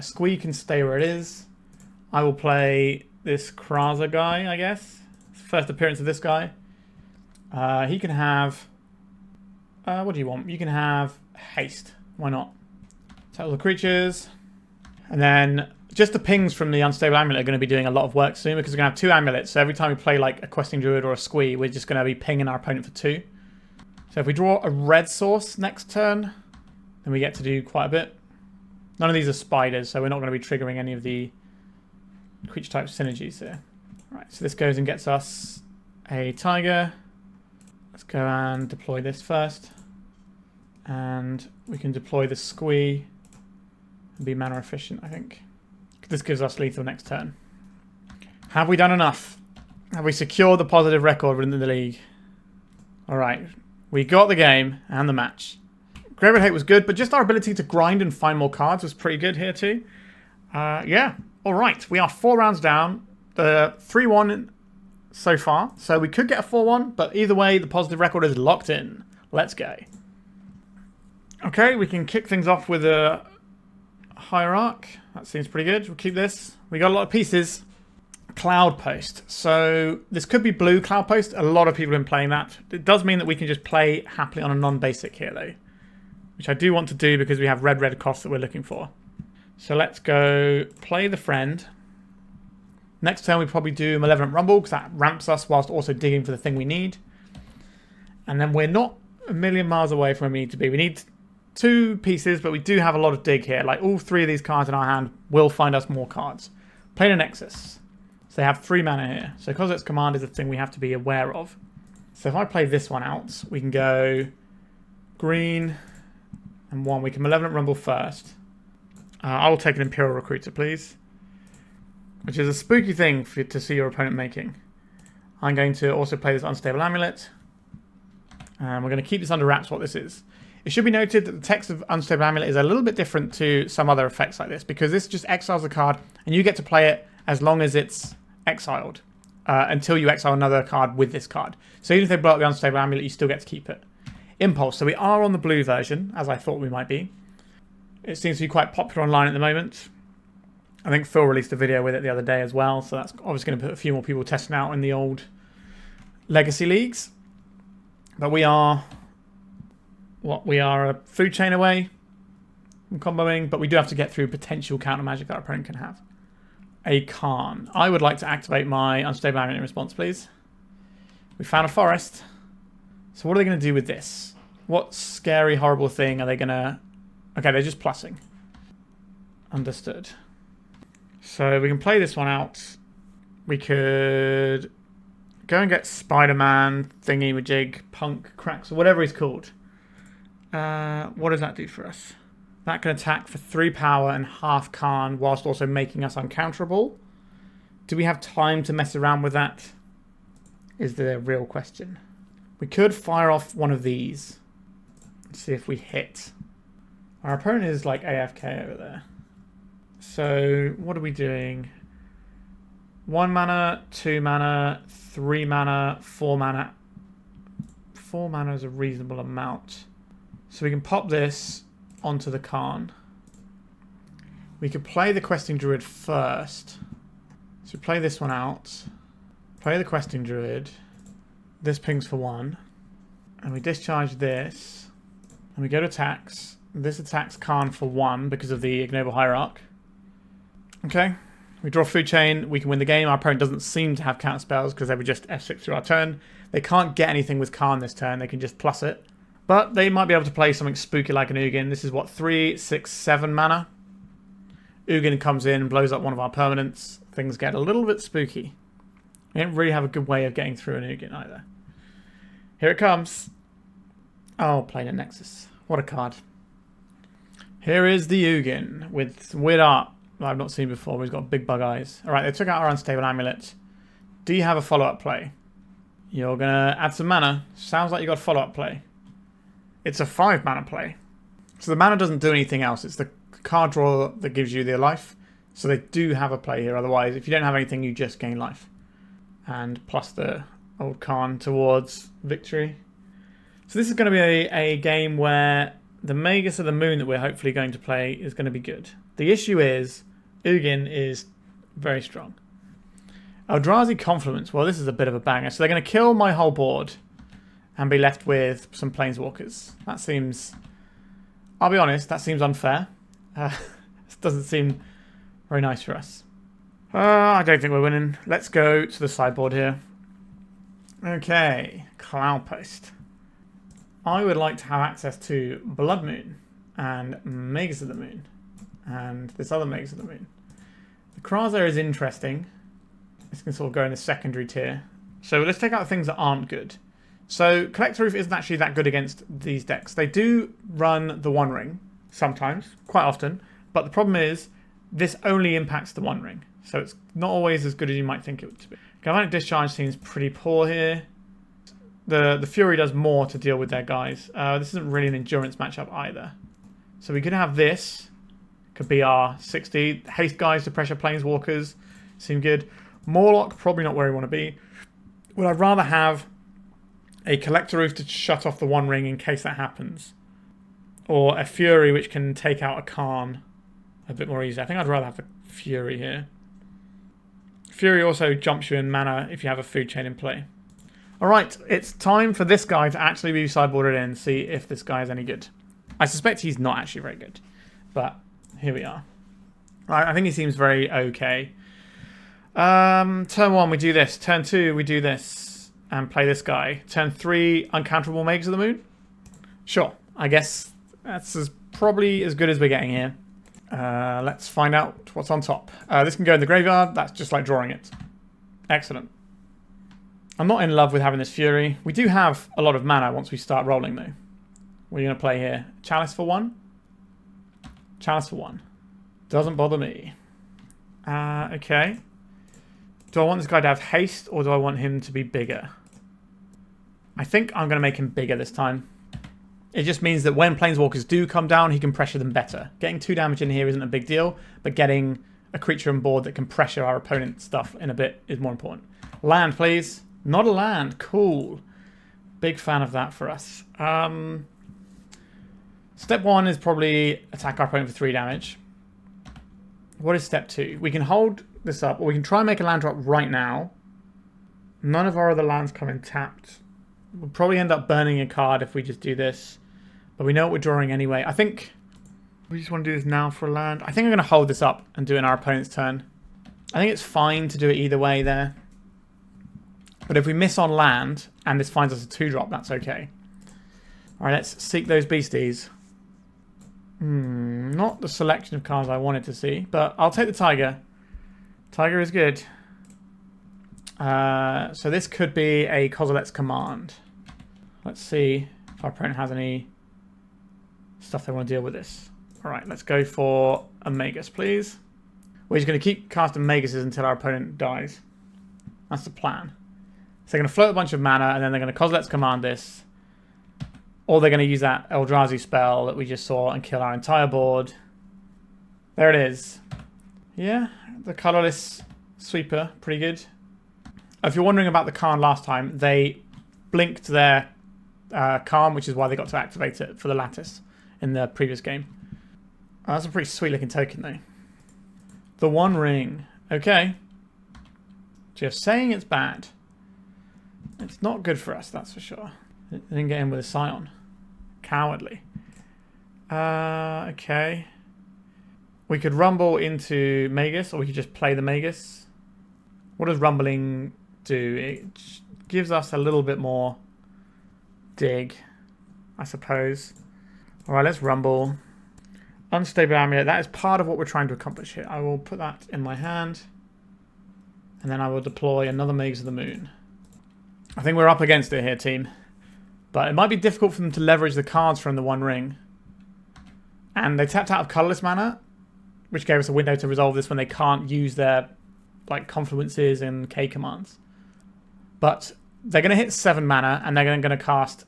Squee can stay where it is. I will play this Kraza guy, I guess. First appearance of this guy. He can have... what do you want? You can have haste. Why not? Tell the creatures. And then just the pings from the Unstable Amulet are going to be doing a lot of work soon because we're going to have 2 amulets. So every time we play like a Questing Druid or a Squee, we're just going to be pinging our opponent for 2. So if we draw a red source next turn, then we get to do quite a bit. None of these are spiders, so we're not going to be triggering any of the creature type synergies here. Right, so this goes and gets us a Taiga. Let's go and deploy this first. And we can deploy the Squee and be mana efficient, I think. This gives us lethal next turn. Have we done enough? Have we secured the positive record within the league? Alright, we got the game and the match. Graveyard Hate was good, but just our ability to grind and find more cards was pretty good here too. Yeah, alright, we are 4 rounds down. 3-1 so far, so we could get a 4-1, but either way, the positive record is locked in. Let's go. Okay, we can kick things off with a Hierarch. That seems pretty good. We'll keep this. We got a lot of pieces. Cloud Post. So this could be blue Cloud Post. A lot of people have been playing that. It does mean that we can just play happily on a non-basic here though, which I do want to do because we have red costs that we're looking for. So let's go play the friend. Next turn we probably do Malevolent Rumble because that ramps us whilst also digging for the thing we need. And then we're not a million miles away from where we need to be. We need 2 pieces, but we do have a lot of dig here. Like all 3 of these cards in our hand will find us more cards. Play a Nexus. So they have 3 mana here. So because its command is a thing we have to be aware of. So if I play this one out, we can go green and 1. We can Malevolent Rumble first. I will take an Imperial Recruiter, please. Which is a spooky thing to see your opponent making. I'm going to also play this Unstable Amulet. And we're going to keep this under wraps what this is. It should be noted that the text of Unstable Amulet is a little bit different to some other effects like this, because this just exiles a card, and you get to play it as long as it's exiled, until you exile another card with this card. So even if they blow up the Unstable Amulet, you still get to keep it. Impulse. So we are on the blue version, as I thought we might be. It seems to be quite popular online at the moment. I think Phil released a video with it the other day as well, so that's obviously going to put a few more people testing out in the old Legacy Leagues. But we are... we are a food chain away from comboing, but we do have to get through potential counter magic that our opponent can have. A Khan. I would like to activate my Unstable Amulet in response, please. We found a forest. So what are they going to do with this? What scary, horrible thing are they going to... Okay, they're just plussing. Understood. So we can play this one out. We could go and get Spider-Man, Thingy-Majig, Punk, Cracks, or whatever he's called. What does that do for us? That can attack for 3 power and half Khan whilst also making us uncounterable. Do we have time to mess around with that? Is the real question. We could fire off one of these. Let's see if we hit. Our opponent is like AFK over there. So what are we doing? 1 mana, 2 mana, 3 mana, 4 mana. 4 mana is a reasonable amount. So we can pop this onto the Khan. We could play the Questing Druid first. So we play this one out. Play the Questing Druid. This pings for 1. And we discharge this. And we go to attacks. This attacks Khan for 1 because of the Ignoble Hierarch. Okay. We draw food chain. We can win the game. Our opponent doesn't seem to have counter spells because they were just F6 through our turn. They can't get anything with Khan this turn. They can just plus it. But they might be able to play something spooky like an Ugin. This is what, 3, 6, 7 mana? Ugin comes in, blows up one of our permanents. Things get a little bit spooky. We don't really have a good way of getting through an Ugin either. Here it comes. Oh, playing a Nexus. What a card. Here is the Ugin with some weird art that I've not seen before. He's got big bug eyes. Alright, they took out our Unstable Amulet. Do you have a follow-up play? You're going to add some mana. Sounds like you got a follow-up play. It's a 5 mana play. So the mana doesn't do anything else. It's the card draw that gives you the life. So they do have a play here. Otherwise, if you don't have anything, you just gain life. And plus the old Khan towards victory. So this is going to be a game where the Magus of the Moon that we're hopefully going to play is going to be good. The issue is Ugin is very strong. Eldrazi Confluence. Well, this is a bit of a banger. So they're going to kill my whole board and be left with some Planeswalkers. That seems... I'll be honest, that seems unfair. This doesn't seem very nice for us. I don't think we're winning. Let's go to the sideboard here. Okay, Cloudpost. I would like to have access to Blood Moon and Magus of the Moon and this other Magus of the Moon. The Kraza is interesting. This can sort of go in the secondary tier. So let's take out the things that aren't good. So Collector Ouphe isn't actually that good against these decks. They do run the One Ring sometimes, quite often, but the problem is this only impacts the One Ring. So it's not always as good as you might think it would be. Galvanic Discharge seems pretty poor here. The Fury does more to deal with their guys. This isn't really an endurance matchup either. So we could have this. Could be our 60. Haste guys to pressure Planeswalkers. Seem good. Mawloc, probably not where we want to be. Would I rather have a Collector Ouphe to shut off the One Ring in case that happens? Or a Fury which can take out a Karn a bit more easily? I think I'd rather have the Fury here. Fury also jumps you in mana if you have a food chain in play. Alright, it's time for this guy to actually be sideboarded in and see if this guy is any good. I suspect he's not actually very good, but here we are. Right, I think he seems very okay. Turn 1, we do this. Turn 2, we do this. And play this guy. Turn 3, uncounterable Magus of the Moon. Sure, I guess that's probably as good as we're getting here. Let's find out what's on top. This can go in the graveyard. That's just like drawing it. Excellent. I'm not in love with having this Fury. We do have a lot of mana once we start rolling, though. What are you going to play here? Chalice for 1? Chalice for 1. Doesn't bother me. Okay. Do I want this guy to have haste, or do I want him to be bigger? I think I'm going to make him bigger this time. It just means that when Planeswalkers do come down, he can pressure them better. Getting 2 damage in here isn't a big deal, but getting a creature on board that can pressure our opponent's stuff in a bit is more important. Land, please. Not a land. Cool. Big fan of that for us. Step 1 is probably attack our opponent for 3 damage. What is step 2? We can hold this up, or we can try and make a land drop right now. None of our other lands come in tapped. We'll probably end up burning a card if we just do this. But we know what we're drawing anyway. I think we just want to do this now for a land. I think I'm going to hold this up and do it in our opponent's turn. I think it's fine to do it either way there. But if we miss on land and this finds us a 2-drop, that's okay. Alright, let's seek those beasties. Not the selection of cards I wanted to see, but I'll take the Taiga. Taiga is good. So this could be a Kozilek's Command. Let's see if our opponent has any stuff they want to deal with this. Alright, let's go for a Magus, please. We're just going to keep casting Maguses until our opponent dies. That's the plan. So they're going to float a bunch of mana, and then they're going to Kozilek's Command this. Or they're going to use that Eldrazi spell that we just saw and kill our entire board. There it is. Yeah, the colorless sweeper, pretty good. If you're wondering about the Karn last time, they blinked their Karn, which is why they got to activate it for the Lattice in the previous game. Oh, that's a pretty sweet looking token, though. The One Ring. Okay. Just saying it's bad. It's not good for us, that's for sure. They didn't get in with a Scion. Cowardly. Okay. We could rumble into Magus, or we could just play the Magus. What does rumbling do? It gives us a little bit more dig, I suppose. Alright, let's rumble. Unstable Amulet. That is part of what we're trying to accomplish here. I will put that in my hand. And then I will deploy another Magus of the Moon. I think we're up against it here, team. But it might be difficult for them to leverage the cards from the One Ring. And they tapped out of colorless mana, which gave us a window to resolve this when they can't use their like confluences and K commands. But they're going to hit 7 mana, and they're going to cast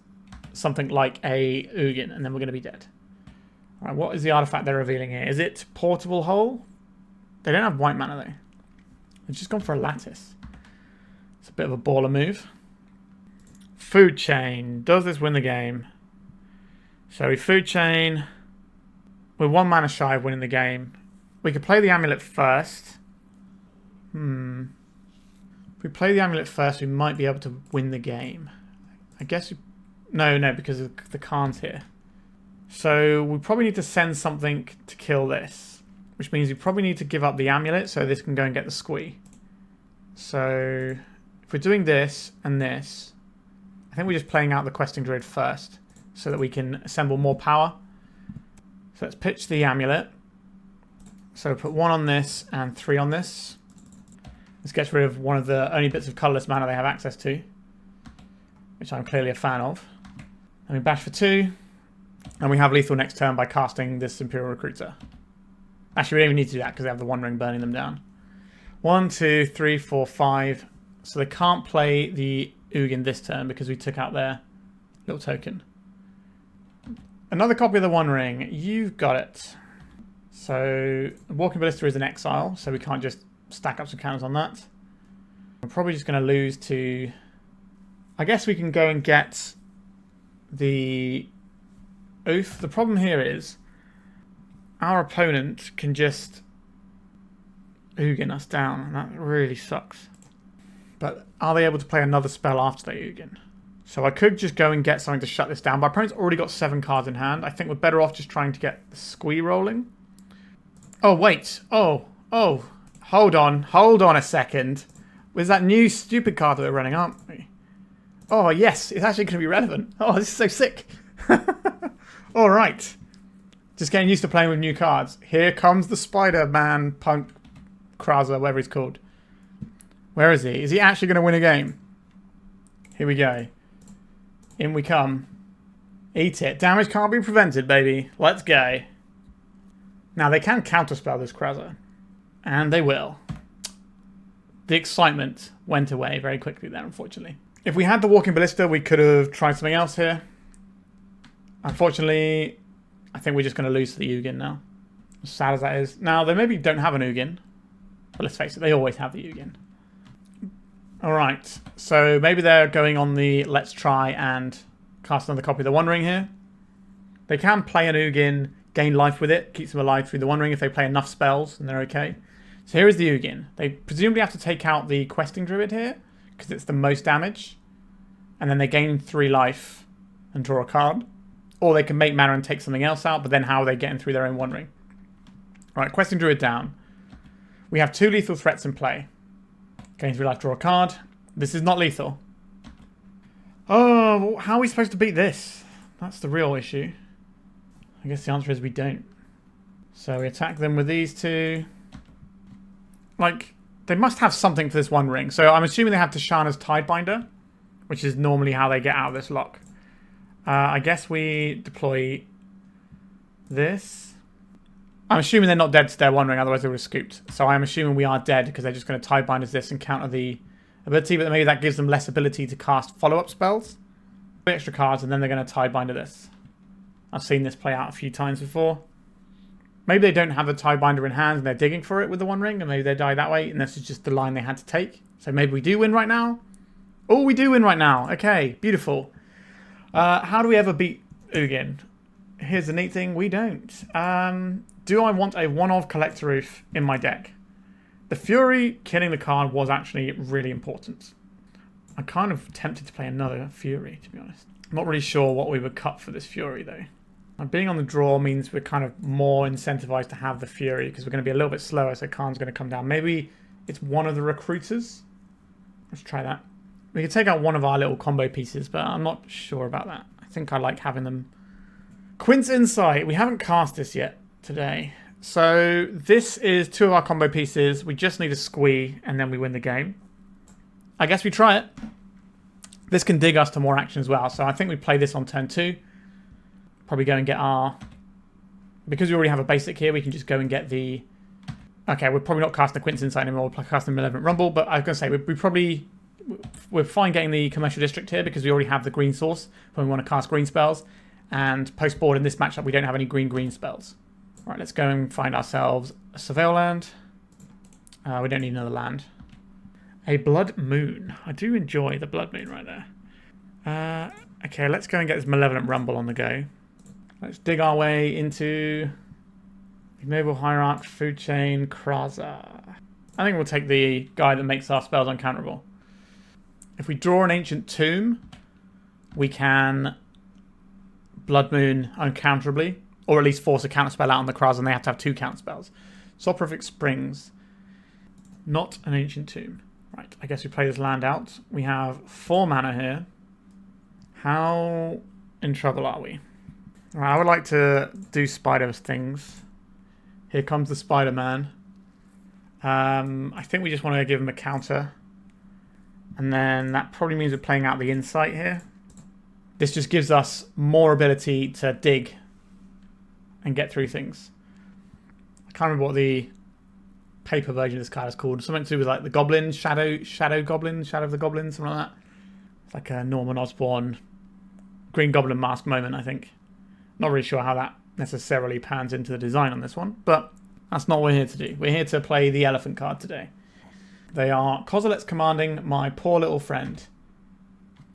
something like a Ugin, and then we're going to be dead. All right, what is the artifact they're revealing here? Is it Portable Hole? They don't have white mana, though. They've just gone for a Lattice. It's a bit of a baller move. Food Chain. Does this win the game? So we Food Chain. We're 1 mana shy of winning the game. We could play the Amulet first. If we play the amulet first, we might be able to win the game. I guess... No, because of the Khan's here. So we probably need to send something to kill this. Which means we probably need to give up the amulet so this can go and get the Squee. So if we're doing this and this, I think we're just playing out the Questing Druid first so that we can assemble more power. So let's pitch the amulet. So put 1 on this and 3 on this. This gets rid of one of the only bits of colourless mana they have access to, which I'm clearly a fan of. And we bash for 2. And we have lethal next turn by casting this Imperial Recruiter. Actually, we don't even need to do that because they have the One Ring burning them down. 1, 2, 3, 4, 5. So they can't play the Ugin this turn because we took out their little token. Another copy of the One Ring. You've got it. So Walking Ballista is an exile, so we can't just stack up some counters on that. We're probably just going to lose to... I guess we can go and get the Ouphe. The problem here is our opponent can just Ugin us down, and that really sucks. But are they able to play another spell after they Ugin? So I could just go and get something to shut this down. But our opponent's already got 7 cards in hand. I think we're better off just trying to get the Squee rolling. Oh, wait. Oh. Hold on a second. Was that new stupid card that we're running, aren't we? Oh, yes. It's actually going to be relevant. Oh, this is so sick. All right. Just getting used to playing with new cards. Here comes the Spider-Man Punk Kraza, whatever he's called. Where is he? Is he actually going to win a game? Here we go. In we come. Eat it. Damage can't be prevented, baby. Let's go. Now, they can counterspell this Kraza. And they will. The excitement went away very quickly there, unfortunately. If we had the Walking Ballista, we could have tried something else here. Unfortunately, I think we're just going to lose to the Ugin now. As sad as that is. Now, they maybe don't have an Ugin. But let's face it, they always have the Ugin. Alright, so maybe they're going on the let's try and cast another copy of the One Ring here. They can play an Ugin, gain life with it, keeps them alive through the One Ring if they play enough spells, and they're okay. So here is the Ugin. They presumably have to take out the Questing Druid here, because it's the most damage. And then they gain 3 life and draw a card. Or they can make mana and take something else out, but then how are they getting through their own One Ring? Right, Questing Druid down. We have 2 lethal threats in play. Gain 3 life, draw a card. This is not lethal. Oh, how are we supposed to beat this? That's the real issue. I guess the answer is we don't. So we attack them with these 2. Like, they must have something for this One Ring. So I'm assuming they have Tishana's Tidebinder, which is normally how they get out of this lock. I guess we deploy this. I'm assuming they're not dead to their One Ring, otherwise they would have scooped. So I'm assuming we are dead because they're just going to Tidebind as this and counter the ability, but maybe that gives them less ability to cast follow-up spells. Extra cards, and then they're going to Tidebind to this. I've seen this play out a few times before. Maybe they don't have a Tidebinder in hand and they're digging for it with the One Ring, and maybe they die that way, and this is just the line they had to take. So maybe we do win right now. Oh, we do win right now. Okay, beautiful. How do we ever beat Ugin? Here's the neat thing, we don't. Do I want a one-of Collector Ouphe in my deck? The Fury killing the card was actually really important. I'm kind of tempted to play another Fury, to be honest. I'm not really sure what we would cut for this Fury, though. Being on the draw means we're kind of more incentivized to have the Fury, because we're going to be a little bit slower, so Khan's going to come down. Maybe it's one of the Recruiters? Let's try that. We could take out one of our little combo pieces, but I'm not sure about that. I think I like having them. Quint's Insight. We haven't cast this yet today. So this is 2 of our combo pieces. We just need a Squee, and then we win the game. I guess we try it. This can dig us to more action as well. So I think we play this on turn 2. Probably go and get our... Because we already have a basic here, we can just go and get the... Okay, we're probably not casting the Quint's Insight anymore. We're casting Malevolent Rumble, but I was going to say, we probably... We're fine getting the Commercial District here because we already have the green source when we want to cast green spells. And post-board in this matchup, we don't have any green spells. All right, let's go and find ourselves a Surveil land. We don't need another land. A Blood Moon. I do enjoy the Blood Moon right there. Okay, let's go and get this Malevolent Rumble on the go. Let's dig our way into Ignoble Hierarch, Food Chain, Kraza. I think we'll take the guy that makes our spells uncounterable. If we draw an Ancient Tomb, we can Blood Moon uncounterably, or at least force a counterspell out on the Kraza, and they have to have 2 counterspells. Soporific Springs, not an Ancient Tomb. Right, I guess we play this land out. We have 4 mana here. How in trouble are we? Right, I would like to do Spider things. Here comes the Spider-Man. I think we just want to give him a counter. And then that probably means we're playing out the Insight here. This just gives us more ability to dig and get through things. I can't remember what the paper version of this card is called. Something to do with like the Goblin, Shadow Goblin, Shadow of the Goblin, something like that. It's like a Norman Osborn Green Goblin Mask moment, I think. Not really sure how that necessarily pans into the design on this one, but that's not what we're here to do. We're here to play the Elephant card today. They are Kozilek's commanding my poor little friend.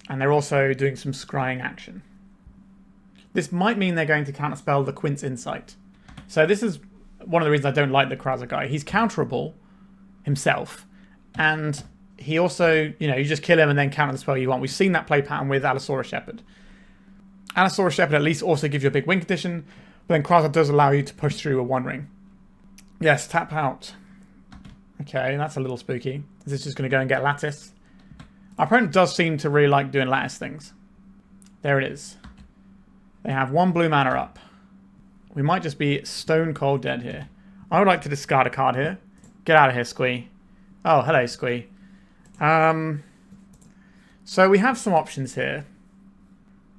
And they're also doing some scrying action. This might mean they're going to counterspell the Quint's Insight. So this is one of the reasons I don't like the Kraza guy. He's counterable himself. And he also, you just kill him and then counter the spell you want. We've seen that play pattern with Allosaurus Shepherd. Allosaurus Shepherd at least also gives you a big win condition. But then Kraza does allow you to push through a One Ring. Yes, tap out. Okay, that's a little spooky. Is this just going to go and get Lattice? Our opponent does seem to really like doing Lattice things. There it is. They have 1 blue mana up. We might just be stone cold dead here. I would like to discard a card here. Get out of here, Squee. Oh, hello, Squee. So we have some options here.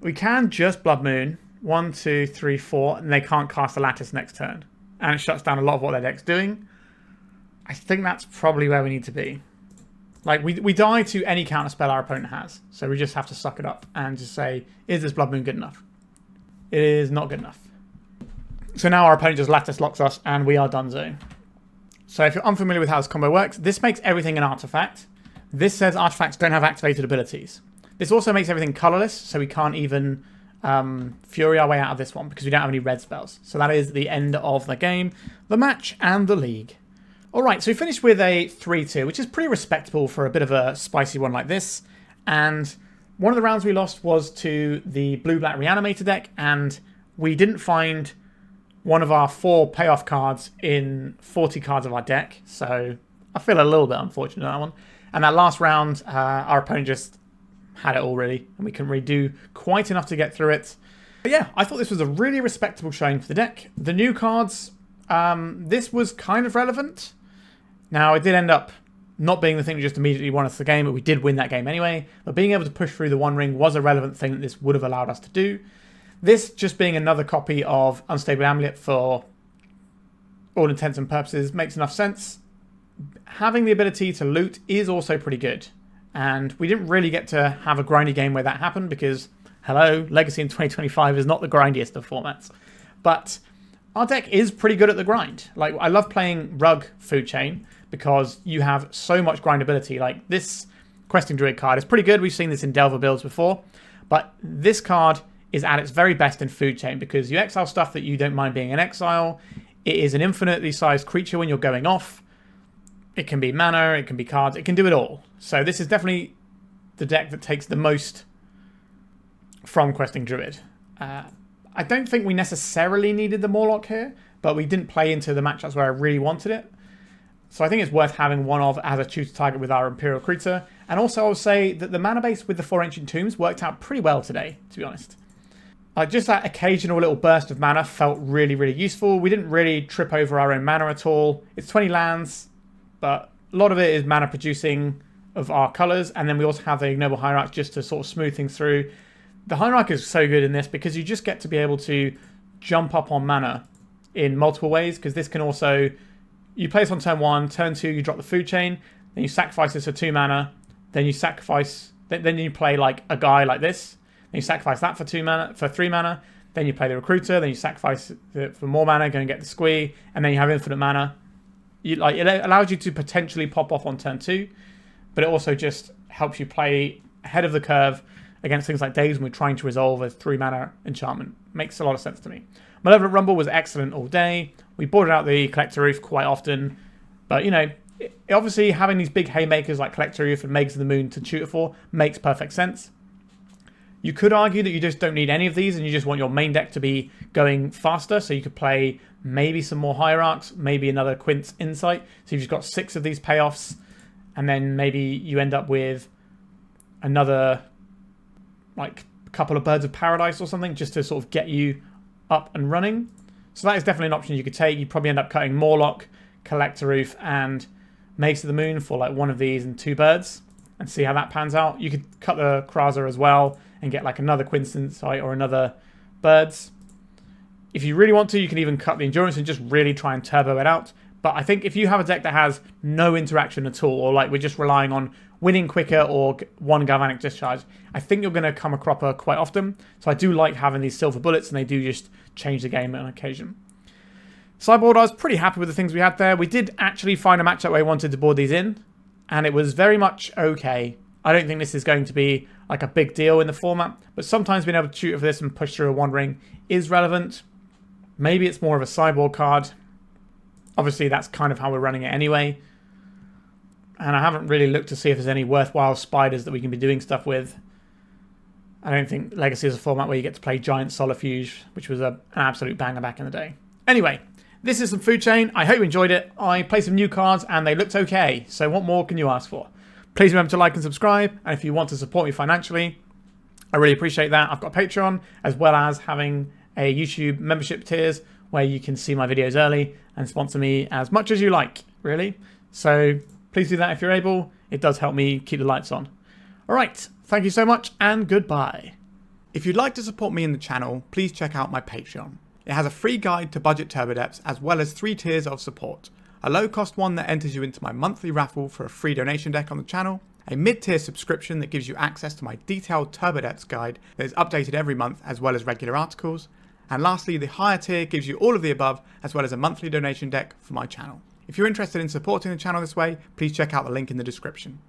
We can just Blood Moon. 1, 2, 3, 4. And they can't cast a Lattice next turn. And it shuts down a lot of what their deck's doing. I think that's probably where we need to be. Like, we die to any counterspell our opponent has. So we just have to suck it up and just say, is this Blood Moon good enough? It is not good enough. So now our opponent just Lattice locks us and we are donezo. So if you're unfamiliar with how this combo works, this makes everything an artifact. This says artifacts don't have activated abilities. This also makes everything colorless, so we can't even Fury our way out of this one because we don't have any red spells. So that is the end of the game, the match, and the league. Alright, so we finished with a 3-2, which is pretty respectable for a bit of a spicy one like this. And one of the rounds we lost was to the blue-black Reanimator deck, and we didn't find one of our 4 payoff cards in 40 cards of our deck. So I feel a little bit unfortunate on that one. And that last round, our opponent just had it all really, and we couldn't really do quite enough to get through it. But yeah, I thought this was a really respectable showing for the deck. The new cards, this was kind of relevant. Now, it did end up not being the thing that just immediately won us the game, but we did win that game anyway. But being able to push through the One Ring was a relevant thing that this would have allowed us to do. This just being another copy of Unstable Amulet for all intents and purposes makes enough sense. Having the ability to loot is also pretty good. And we didn't really get to have a grindy game where that happened because, hello, Legacy in 2025 is not the grindiest of formats. But our deck is pretty good at the grind. Like, I love playing Rug Food Chain because you have so much grindability. Like, this Questing Druid card is pretty good. We've seen this in Delver builds before. But this card is at its very best in Food Chain because you exile stuff that you don't mind being in exile. It is an infinitely sized creature when you're going off. It can be mana, it can be cards, it can do it all. So this is definitely the deck that takes the most from Questing Druid. I don't think we necessarily needed the Mawloc here, but we didn't play into the matchups where I really wanted it. So I think it's worth having one of as a tutor target with our Imperial Recruiter. And also I would say that the mana base with the 4 Ancient Tombs worked out pretty well today, to be honest. Just that occasional little burst of mana felt really, really useful. We didn't really trip over our own mana at all. It's 20 lands, but a lot of it is mana producing of our colours. And then we also have the Ignoble Hierarch just to sort of smooth things through. The Hierarch is so good in this because you just get to be able to jump up on mana in multiple ways. Because this can also, you play this on turn 1, turn 2 you drop the Food Chain, then you sacrifice this for 2 mana, then you sacrifice, then you play like a guy like this, then you sacrifice that for 2 mana, for 3 mana, then you play the Recruiter, then you sacrifice it for more mana, go and get the Squee, and then you have infinite mana. It allows you to potentially pop off on turn 2, but it also just helps you play ahead of the curve against things like days when we're trying to resolve a 3 mana enchantment. Makes a lot of sense to me. Malevolent Rumble was excellent all day. We boarded out the Collector Ouphe quite often, but you know, obviously having these big haymakers like Collector Ouphe and Magus of the Moon to tutor for makes perfect sense. You could argue that you just don't need any of these and you just want your main deck to be going faster. So you could play maybe some more Hierarchs, maybe another Quint's Insight. So you've just got 6 of these payoffs. And then maybe you end up with another, like, couple of Birds of Paradise or something just to sort of get you up and running. So that is definitely an option you could take. You'd probably end up cutting Mawloc, Collector Ouphe, and Magus of the Moon for like one of these and 2 birds and see how that pans out. You could cut the Kraza as well and get like another Quint's Insight or another birds. If you really want to, you can even cut the Endurance and just really try and turbo it out. But I think if you have a deck that has no interaction at all, or like we're just relying on winning quicker or one Galvanic Discharge, I think you're going to come a cropper quite often. So I do like having these silver bullets, and they do just change the game on occasion. Sideboard, I was pretty happy with the things we had there. We did actually find a matchup where I wanted to board these in, and it was very much okay. I don't think this is going to be like a big deal in the format, but sometimes being able to tutor for this and push through a One Ring is relevant. Maybe it's more of a sideboard card. Obviously, that's kind of how we're running it anyway. And I haven't really looked to see if there's any worthwhile spiders that we can be doing stuff with. I don't think Legacy is a format where you get to play Giant Solifuge, which was an absolute banger back in the day. Anyway, this is some Food Chain. I hope you enjoyed it. I played some new cards and they looked okay. So what more can you ask for? Please remember to like and subscribe. And if you want to support me financially, I really appreciate that. I've got a Patreon as well as having a YouTube membership tiers where you can see my videos early and sponsor me as much as you like, really. So please do that if you're able. It does help me keep the lights on. All right, thank you so much and goodbye. If you'd like to support me in the channel, please check out my Patreon. It has a free guide to budget turbo depths as well as 3 tiers of support. A low cost one that enters you into my monthly raffle for a free donation deck on the channel, a mid-tier subscription that gives you access to my detailed turbo depths guide that is updated every month as well as regular articles, and lastly the higher tier gives you all of the above as well as a monthly donation deck for my channel. If you're interested in supporting the channel this way, please check out the link in the description.